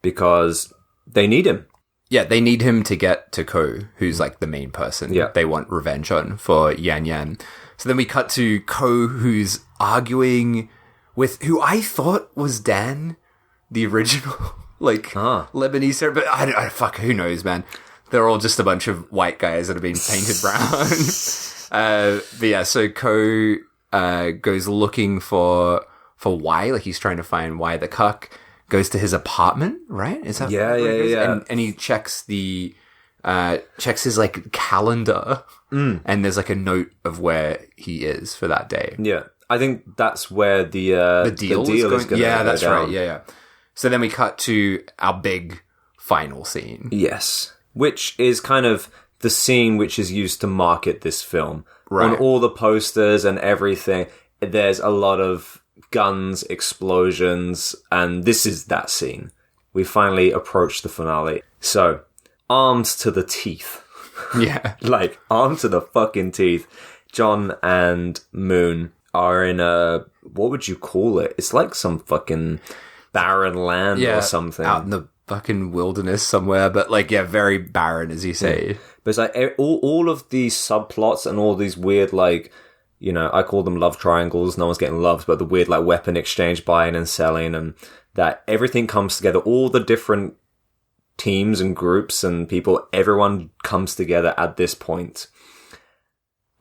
because they need him. Yeah, they need him to get to Ko, who's like the main person they want revenge on for Yan Yan. So then we cut to Ko, who's arguing with who I thought was Dan, the original Lebanese sir, but I fuck, who knows, man. They're all just a bunch of white guys that have been painted brown. But yeah, so Ko goes looking for Y, like he's trying to find Y the cuck, goes to his apartment, right? Is that yeah. And he checks checks his like calendar, and there's like a note of where he is for that day. Yeah, I think that's where the deal is going to Yeah, that's down. right. Yeah. So then we cut to our big final scene. Yes. Which is kind of the scene which is used to market this film. Right. On all the posters and everything, there's a lot of guns, explosions, and this is that scene. We finally approach the finale. So, armed to the teeth. Yeah. Like, armed to the fucking teeth. John and Moon are in a, what would you call it? It's like some fucking barren land or something. Out in the fucking wilderness somewhere, but like, very barren, as you say. Yeah. But it's like all of these subplots and all these weird, like, you know, I call them love triangles. No one's getting loved, but the weird, like, weapon exchange, buying and selling, and that everything comes together. All the different teams and groups and people, everyone comes together at this point.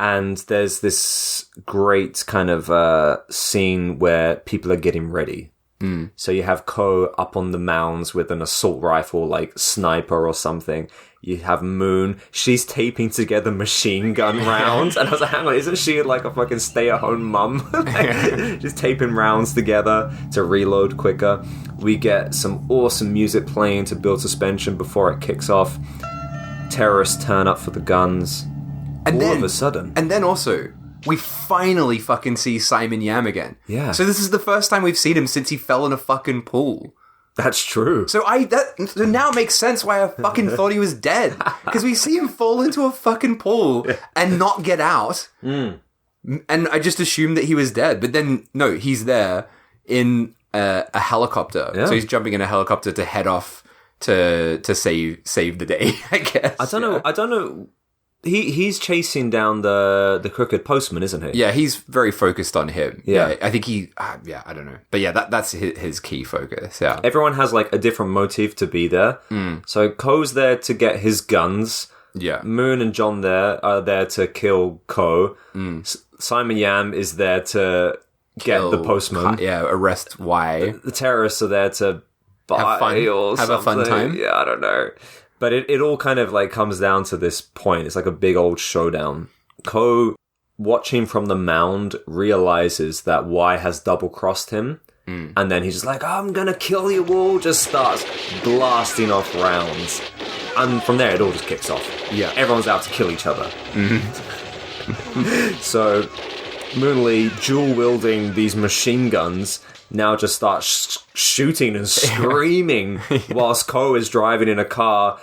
And there's this great kind of scene where people are getting ready. So you have Ko up on the mounds with an assault rifle, like sniper or something. You have Moon. She's taping together machine gun rounds. And I was like, hang on, isn't she like a fucking stay-at-home mum? Just taping rounds together to reload quicker. We get some awesome music playing to build suspension before it kicks off. Terrorists turn up for the guns. And all of a sudden. And then also, we finally fucking see Simon Yam again. Yeah. So this is the first time we've seen him since he fell in a fucking pool. That's true. So now it makes sense why I fucking thought he was dead. Because we see him fall into a fucking pool and not get out. And I just assumed that he was dead. But then, no, he's there in a helicopter. Yeah. So he's jumping in a helicopter to head off to save the day, I guess. I don't know. He's chasing down the crooked postman, isn't he? Yeah, he's very focused on him. Yeah. I think I don't know. But yeah, that's his key focus, yeah. Everyone has, like, a different motive to be there. So Ko's there to get his guns. Yeah. Moon and John are there to kill Ko. Simon Yam is there to get the postman. Arrest Y. The terrorists are there to buy or have something. a fun time. Yeah, I don't know. But it all kind of, like, comes down to this point. It's like a big old showdown. Ko, watching from the mound, realizes that Y has double-crossed him. And then he's just like, I'm gonna kill you all. Just starts blasting off rounds. And from there, it all just kicks off. Yeah. Everyone's out to kill each other. So, Moonlee, dual-wielding these machine guns, now just starts shooting and screaming whilst Ko is driving in a car.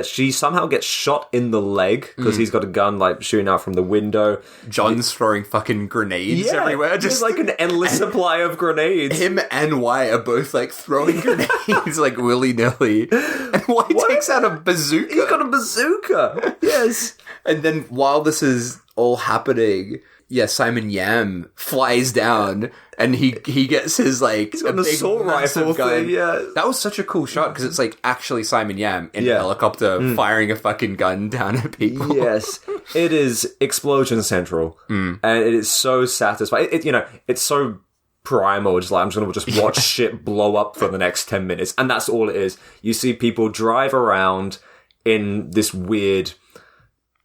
She somehow gets shot in the leg because he's got a gun, like, shooting out from the window. John's thrroing fucking grenades everywhere. Just like an endless supply of grenades. Him and Y are both, like, throwing grenades, like, willy-nilly. And Y takes out a bazooka. He's got a bazooka. Yes. And then while this is all happening, Simon Yam flies down and he gets his, like, he's got an assault rifle gun. Thing, yeah. That was such a cool shot because it's, like, actually Simon Yam in a helicopter firing a fucking gun down at people. Yes. It is Explosion Central. And it is so satisfying. It's so primal. Just like, I'm just going to just watch shit blow up for the next 10 minutes. And that's all it is. You see people drive around in this weird,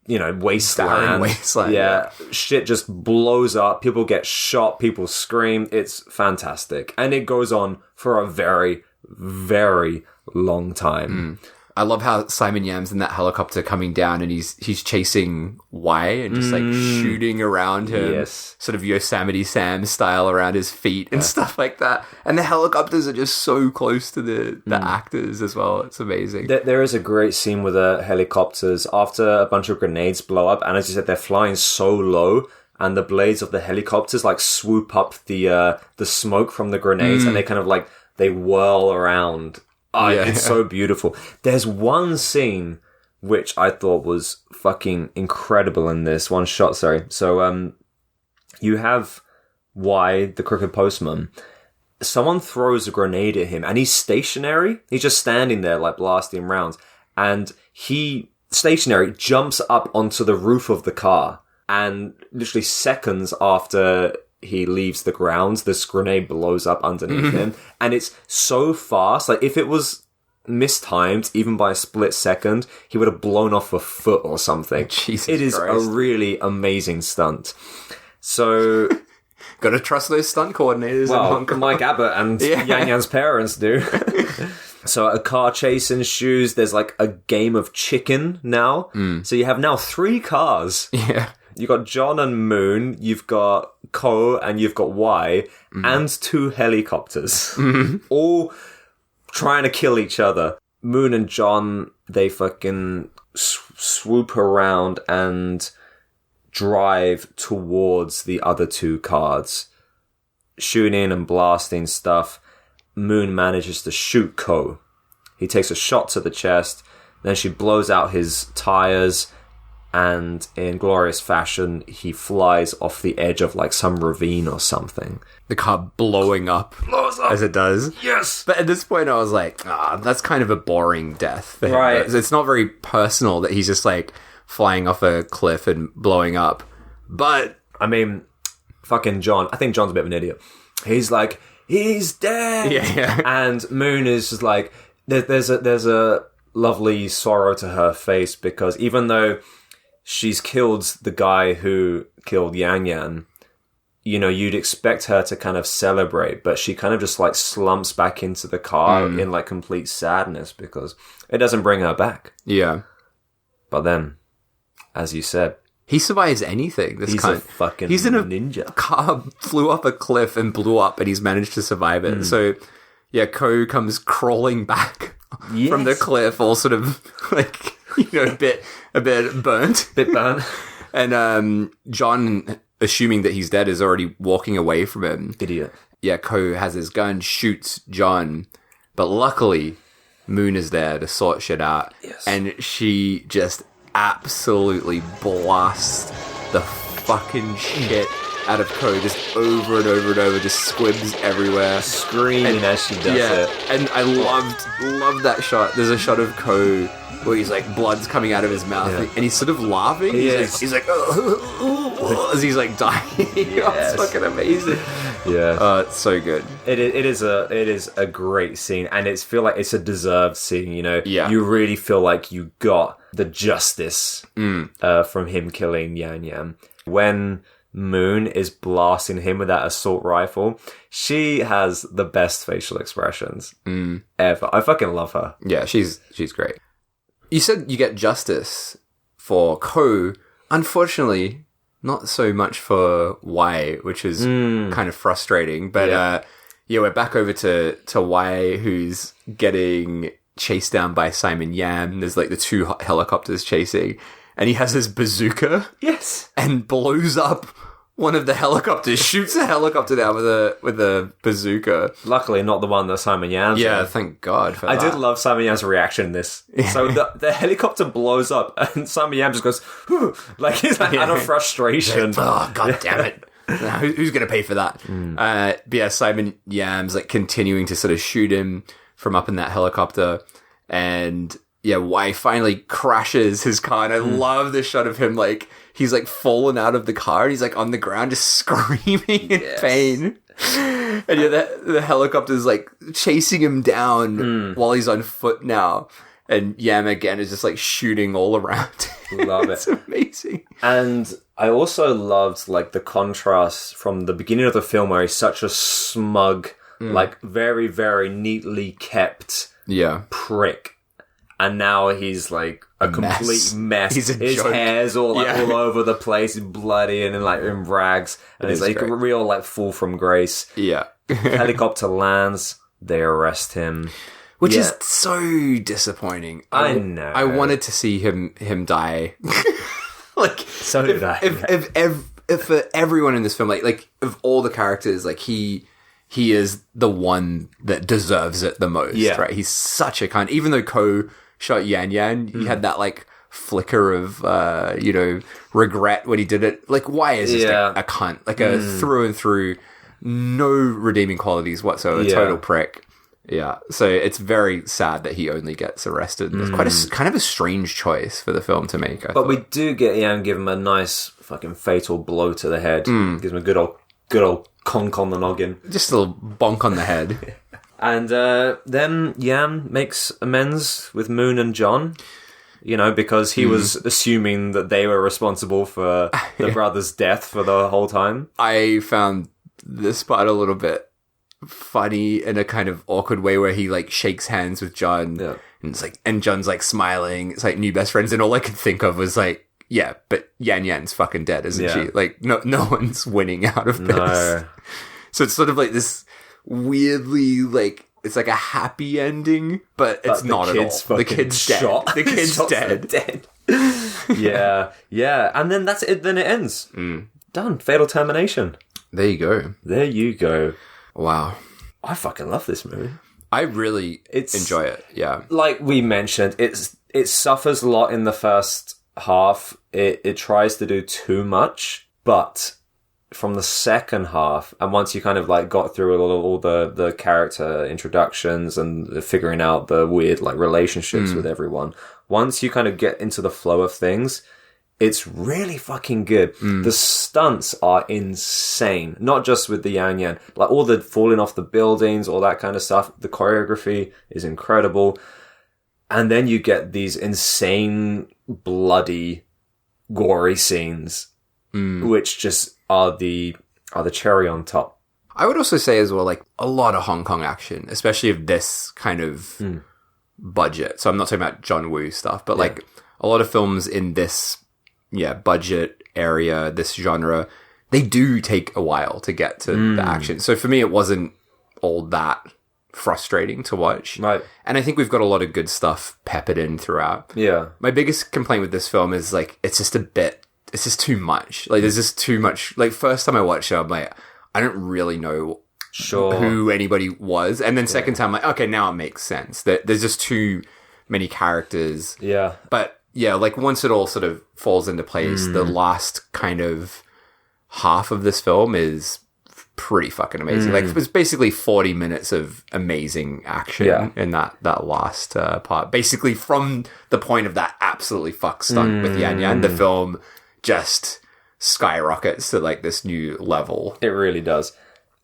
wasteland. Yeah. Shit just blows up. People get shot. People scream. It's fantastic. And it goes on for a very, very long time. I love how Simon Yam's in that helicopter coming down and he's chasing Y and just like shooting around him. Yes. Sort of Yosemite Sam style around his feet and stuff like that. And the helicopters are just so close to the actors as well. It's amazing. There is a great scene with the helicopters after a bunch of grenades blow up. And as you said, they're flying so low. And the blades of the helicopters like swoop up the smoke from the grenades. And they kind of like, they whirl around. It's so beautiful. There's one scene which I thought was fucking incredible in this. One shot, sorry. So, you have Y, the crooked postman. Someone throws a grenade at him and he's stationary. He's just standing there like blasting rounds. And he, stationary, jumps up onto the roof of the car. And literally seconds after he leaves the ground, this grenade blows up underneath him. And it's so fast. Like, if it was mistimed, even by a split second, he would have blown off a foot or something. Jesus It is Christ. a really amazing stunt. So... Gotta trust those stunt coordinators in Hong Kong. Mike Abbott and Yang Yan's parents do. So a car chase ensues. There's like a game of chicken now. So you have now 3 cars. Yeah. You've got John and Moon, you've got Ko, and you've got Y, and 2 helicopters. All trying to kill each other. Moon and John, they fucking swoop around and drive towards the other 2 cars. Shooting and blasting stuff. Moon manages to shoot Ko. He takes a shot to the chest, then she blows out his tires, and in glorious fashion, he flies off the edge of like some ravine or something. The car blowing up. Blows up! As it does. Yes! But at this point I was like, that's kind of a boring death for him. Right. It's not very personal that he's just like flying off a cliff and blowing up. But, I mean, fucking John. I think John's a bit of an idiot. He's like, he's dead! Yeah. And Moon is just like, there's a lovely sorrow to her face because even though she's killed the guy who killed Yang Yan, you'd expect her to kind of celebrate, but she kind of just like slumps back into the car in like complete sadness because it doesn't bring her back. Yeah. But then, as you said, he survives anything. he's a fucking He's in a ninja. Car flew off a cliff and blew up, and he's managed to survive it. So, yeah, Ko comes crawling back from the cliff, all sort of like a bit burnt, and John, assuming that he's dead, is already walking away from him. Idiot. Yeah, Ko has his gun, shoots John, but luckily Moon is there to sort shit out, and she just absolutely blasts the fucking shit out of Ko, just over and over and over, just squibs everywhere, screaming as she does it. And I loved that shot. There's a shot of Ko where he's like, blood's coming out of his mouth, and he's sort of laughing. He's like as he's like dying. It's fucking amazing. Yeah, it's so good. It is a great scene, and like it's a deserved scene. You know, you really feel like you got the justice from him killing Yan Yan. When Moon is blasting him with that assault rifle, she has the best facial expressions ever. I fucking love her. Yeah, she's great. You said you get justice for Ko. Unfortunately, not so much for Y, which is kind of frustrating. But we're back over to Y, who's getting chased down by Simon Yam. There's like the two helicopters chasing, and he has his bazooka. Yes, and blows up one of the helicopters, shoots a helicopter down with a bazooka. Luckily, not the one that Simon Yam's Yeah, in. thank God for that. I did love Simon Yam's reaction in this. So the helicopter blows up, and Simon Yam just goes, "Whew," like he's like out of frustration. Oh, God damn it. Now, who's going to pay for that? But yeah, Simon Yam's like continuing to sort of shoot him from up in that helicopter. And yeah, Y finally crashes his car. And I love the shot of him like, he's like fallen out of the car and he's like on the ground just screaming in pain. And yeah, the helicopter's like chasing him down while he's on foot now. And Yam again is just like shooting all around. Love it. It's amazing. And I also loved like the contrast from the beginning of the film where he's such a smug, like very, very neatly kept prick. And now he's like a complete mess. He's a His joke. hair's all all over the place, bloody and like in rags. And he's like a real like fall from grace. Yeah. Helicopter lands, they arrest him. Which is so disappointing. I know. I wanted to see him die. Like, so did I. If for everyone in this film, like of all the characters, like he is the one that deserves it the most, right? He's such a kind. Even though Ko shot Yan Yan, he had that like flicker of regret when he did it. Like, why is just a cunt, like a through and through, no redeeming qualities whatsoever, total prick. Yeah, so it's very sad that he only gets arrested. It's quite a kind of a strange choice for the film to make. I thought. We do get Yam give him a nice fucking fatal blow to the head. Gives him a good old conk on the noggin. Just a little bonk on the head. And then Yam makes amends with Moon and John. You know, because he was assuming that they were responsible for the brother's death for the whole time. I found this part a little bit funny in a kind of awkward way where he like shakes hands with John and it's like, and John's like smiling. It's like new best friends, and all I could think of was like, yeah, but Yan Yan's fucking dead, isn't she? Like no one's winning out of this. No. So it's sort of like this weirdly like, it's like a happy ending, but it's not at all. The kid's dead. The kid's dead. Yeah. And then that's it. Then it ends. Done. Fatal Termination. There you go. Wow. I fucking love this movie. I really enjoy it. Yeah. Like we mentioned, it suffers a lot in the first half. It tries to do too much, but from the second half, and once you kind of like got through all the character introductions and figuring out the weird like relationships with everyone, once you kind of get into the flow of things, it's really fucking good. The stunts are insane. Not just with the Yan Yan. Like all the falling off the buildings, all that kind of stuff. The choreography is incredible. And then you get these insane, bloody, gory scenes, which just are the cherry on top. I would also say as well, like a lot of Hong Kong action, especially of this kind of budget. So I'm not talking about John Woo stuff, but like a lot of films in this budget area, this genre, they do take a while to get to the action. So for me, it wasn't all that frustrating to watch. Right. And I think we've got a lot of good stuff peppered in throughout. Yeah. My biggest complaint with this film is like, it's just too much. Like there's just too much. Like first time I watched it, I'm like, I don't really know who anybody was. And then second time, I'm like, okay, now it makes sense. That there's just too many characters. Yeah. But yeah, like once it all sort of falls into place, the last kind of half of this film is pretty fucking amazing. Like it's basically 40 minutes of amazing action in that last part. Basically from the point of that absolutely fuck stunt with Yan Yan, the film just skyrockets to like this new level. It really does.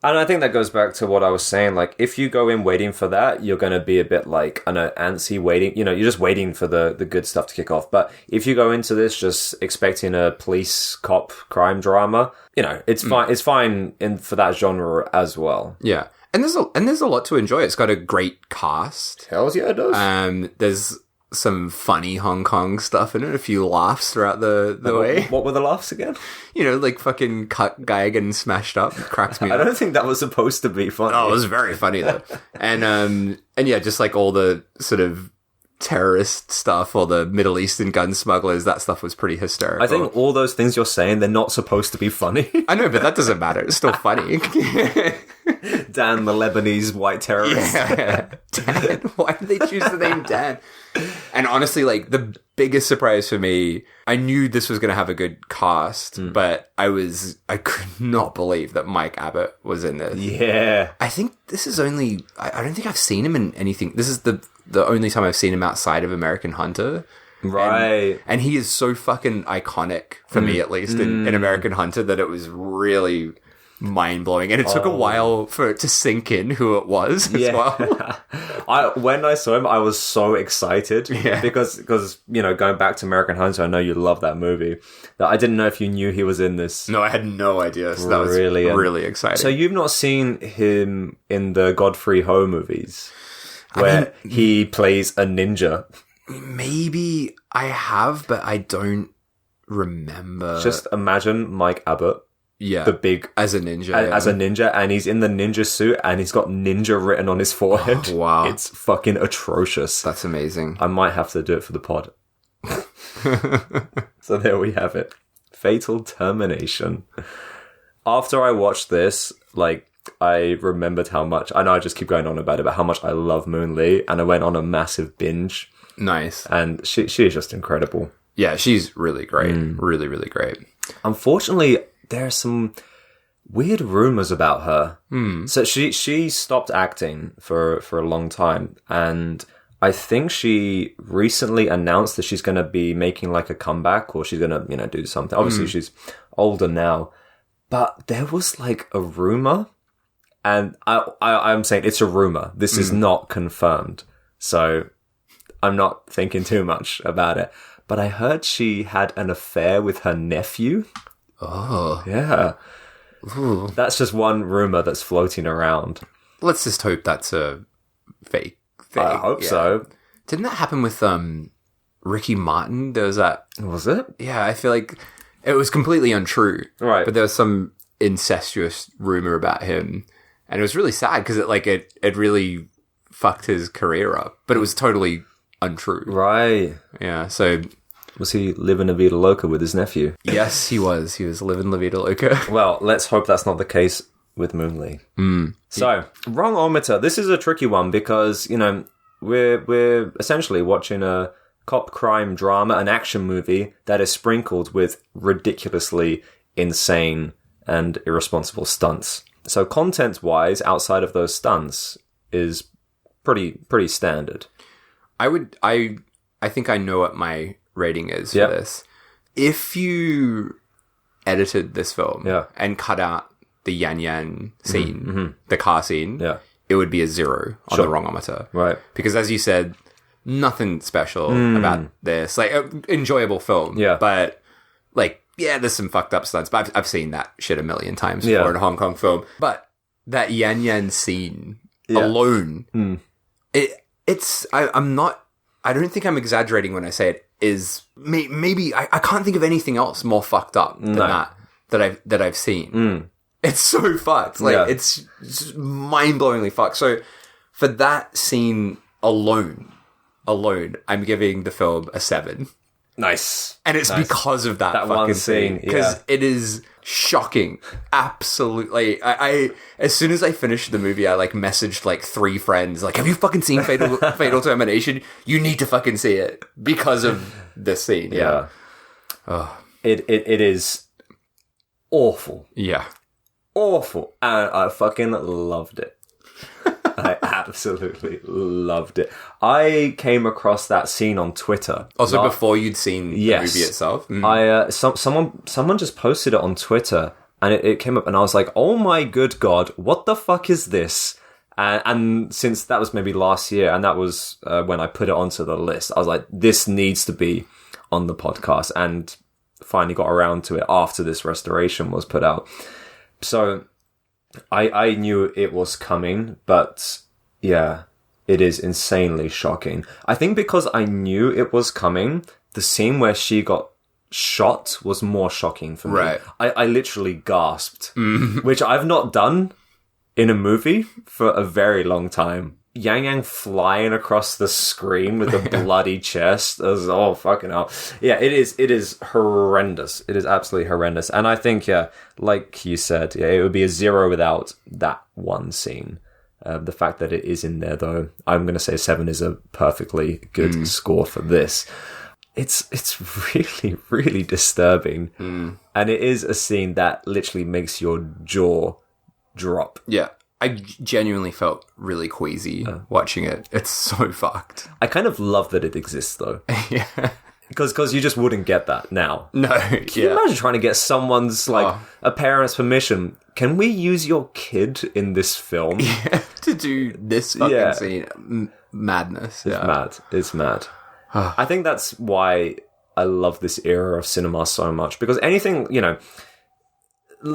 And I think that goes back to what I was saying. Like, if you go in waiting for that, you're going to be a bit like, I know, antsy waiting. You know, you're just waiting for the good stuff to kick off. But if you go into this just expecting a police cop crime drama, you know, it's fine. It's fine for that genre as well. Yeah. And there's a lot to enjoy. It's got a great cast. Hells yeah, it does. There's some funny Hong Kong stuff in it, a few laughs throughout the way. What were the laughs again? You know, like fucking cut guy getting smashed up. It cracks me up. I don't think that was supposed to be funny. Oh, it was very funny though. And yeah, just like all the sort of terrorist stuff or the Middle Eastern gun smugglers, that stuff was pretty hysterical. I think all those things you're saying, they're not supposed to be funny. I know, but that doesn't matter. It's still funny. Dan, the Lebanese white terrorist. Yeah. Dan. Why did they choose the name Dan? And honestly, like, the biggest surprise for me, I knew this was going to have a good cast, but I could not believe that Mike Abbott was in this. Yeah. I think this is only, I don't think I've seen him in anything. This is the only time I've seen him outside of American Hunter. Right. And he is so fucking iconic, for me at least, in American Hunter, that it was really mind-blowing. And it took a while for it to sink in who it was as well. When I saw him, I was so excited. Yeah. Because, you know, going back to American Hunter, I know you love that movie. That I didn't know if you knew he was in this. No, I had no idea. So that was really exciting. So you've not seen him in the Godfrey Ho movies? Where he plays a ninja. Maybe I have, but I don't remember. Just imagine Mike Abbott. Yeah. The big... As a ninja. As a ninja, and he's in the ninja suit, and he's got ninja written on his forehead. Oh, wow. It's fucking atrocious. That's amazing. I might have to do it for the pod. So there we have it. Fatal Termination. After I watched this, like, I remembered how much... I know I just keep going on about it, but how much I love Moon Lee, and I went on a massive binge. Nice. And she is just incredible. Yeah, she's really great. Really, really great. Unfortunately, there are some weird rumors about her. So she stopped acting for a long time, and I think she recently announced that she's going to be making like a comeback, or she's going to, you know, do something. Obviously, she's older now, but there was like a rumor, and I'm saying it's a rumor. This is not confirmed, so I'm not thinking too much about it. But I heard she had an affair with her nephew. Oh. Yeah. Ooh. That's just one rumor that's floating around. Let's just hope that's a fake thing. I hope so. Didn't that happen with Ricky Martin? There was that... Was it? Yeah, I feel like it was completely untrue. Right. But there was some incestuous rumor about him. And it was really sad because it really fucked his career up. But it was totally untrue. Right. Yeah, so... Was he living a vida loca with his nephew? Yes, he was. He was living La Vida Loca. Well, let's hope that's not the case with Moon Lee. So, wrongometer. This is a tricky one because, you know, we're essentially watching a cop crime drama, an action movie that is sprinkled with ridiculously insane and irresponsible stunts. So, content-wise, outside of those stunts, is pretty standard. I think I know what my rating is for this. If you edited this film and cut out the Yan Yan scene, the car scene, it would be a 0 on the wrongometer. Right. Because as you said, nothing special about this. Like, enjoyable film. Yeah. But, like, yeah, there's some fucked up stunts. But I've seen that shit a million times before in a Hong Kong film. But that Yan Yan scene alone, I don't think I'm exaggerating when I say it is maybe I can't think of anything else more fucked up than that I've seen. It's so fucked. Like it's just mind-blowingly fucked. So for that scene alone, I'm giving the film a 7. Nice. And it's because of that fucking one scene. Because it is shocking. Absolutely. I as soon as I finished the movie, I like messaged like 3 friends, like, have you fucking seen Fatal Termination? You need to fucking see it because of this scene. Yeah. Oh. It is awful. Yeah. Awful. And I fucking loved it. I absolutely loved it. I came across that scene on Twitter. Also, before you'd seen the movie itself? Someone just posted it on Twitter, and it came up, and I was like, oh my good God, what the fuck is this? And since that was maybe last year, and that was when I put it onto the list, I was like, this needs to be on the podcast, and finally got around to it after this restoration was put out. So I knew it was coming, but yeah, it is insanely shocking. I think because I knew it was coming, the scene where she got shot was more shocking for me. Right. I literally gasped, which I've not done in a movie for a very long time. Yang Yang flying across the screen with a bloody chest. Oh, fucking hell. Yeah, it is horrendous. It is absolutely horrendous. And I think, yeah, like you said, yeah, it would be a 0 without that one scene. The fact that it is in there, though, I'm going to say 7 is a perfectly good score for this. It's really, really disturbing. And it is a scene that literally makes your jaw drop. Yeah. I genuinely felt really queasy watching it. It's so fucked. I kind of love that it exists, though. Yeah. Because you just wouldn't get that now. No. Can you imagine trying to get someone's, a parent's permission? Can we use your kid in this film? Yeah, to do this fucking scene. Madness. It's mad. I think that's why I love this era of cinema so much. Because anything,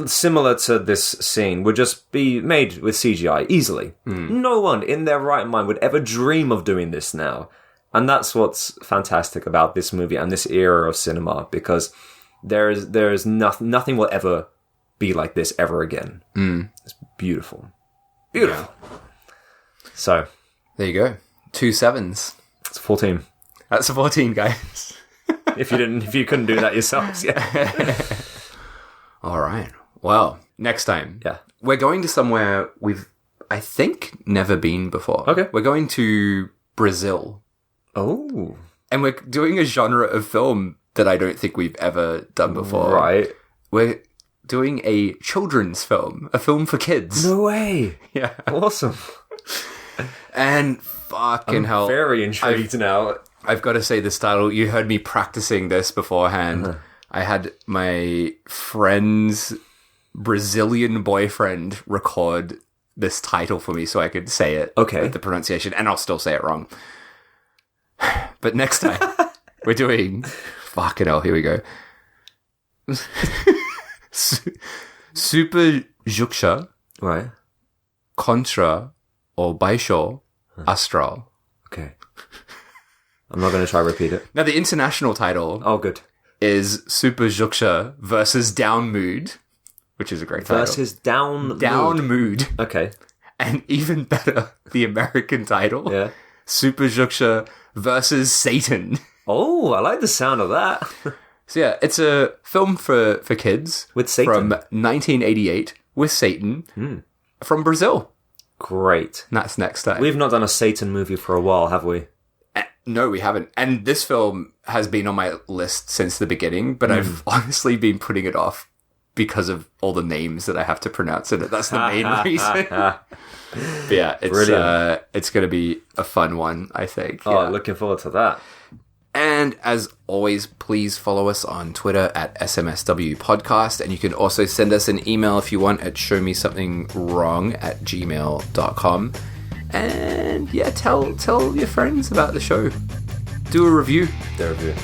similar to this scene would just be made with CGI easily. No one in their right mind would ever dream of doing this now. And that's what's fantastic about this movie and this era of cinema, because there is nothing will ever be like this ever again. It's beautiful. Beautiful. Yeah. So there you go. 2 7s. It's 14. That's a 14, guys. if you couldn't do that yourselves, yeah. All right. Well, next time, yeah, we're going to somewhere we've, I think, never been before. Okay. We're going to Brazil. Oh. And we're doing a genre of film that I don't think we've ever done before. Right. We're doing a children's film, a film for kids. No way. Yeah. Awesome. And fucking hell. I'm very intrigued now. I've got to say this title. You heard me practicing this beforehand. I had my friend's Brazilian boyfriend record this title for me so I could say it with the pronunciation, and I'll still say it wrong. But next time, we're doing... Fucking hell, here we go. Super Juksha right. Contra or Baixo Astral. Okay. I'm not going to try to repeat it. Now, the international title... Oh, good. ...is Super Juksha versus Down Mood, which is a great title. Versus Down Mood. Okay. And even better, the American title. Yeah. Super Juksha versus Satan. Oh, I like the sound of that. So yeah, it's a film for kids. With Satan. From 1988 with Satan from Brazil. Great. And that's next time. We've not done a Satan movie for a while, have we? No, we haven't. And this film has been on my list since the beginning, but I've honestly been putting it off because of all the names that I have to pronounce in it. That's the main reason. But yeah, it's going to be a fun one, I think. Oh, looking forward to that. And as always, please follow us on Twitter at SMSW Podcast. And you can also send us an email if you want at showmesomethingwrong@gmail.com. And yeah, tell your friends about the show. Do a review. Do a review.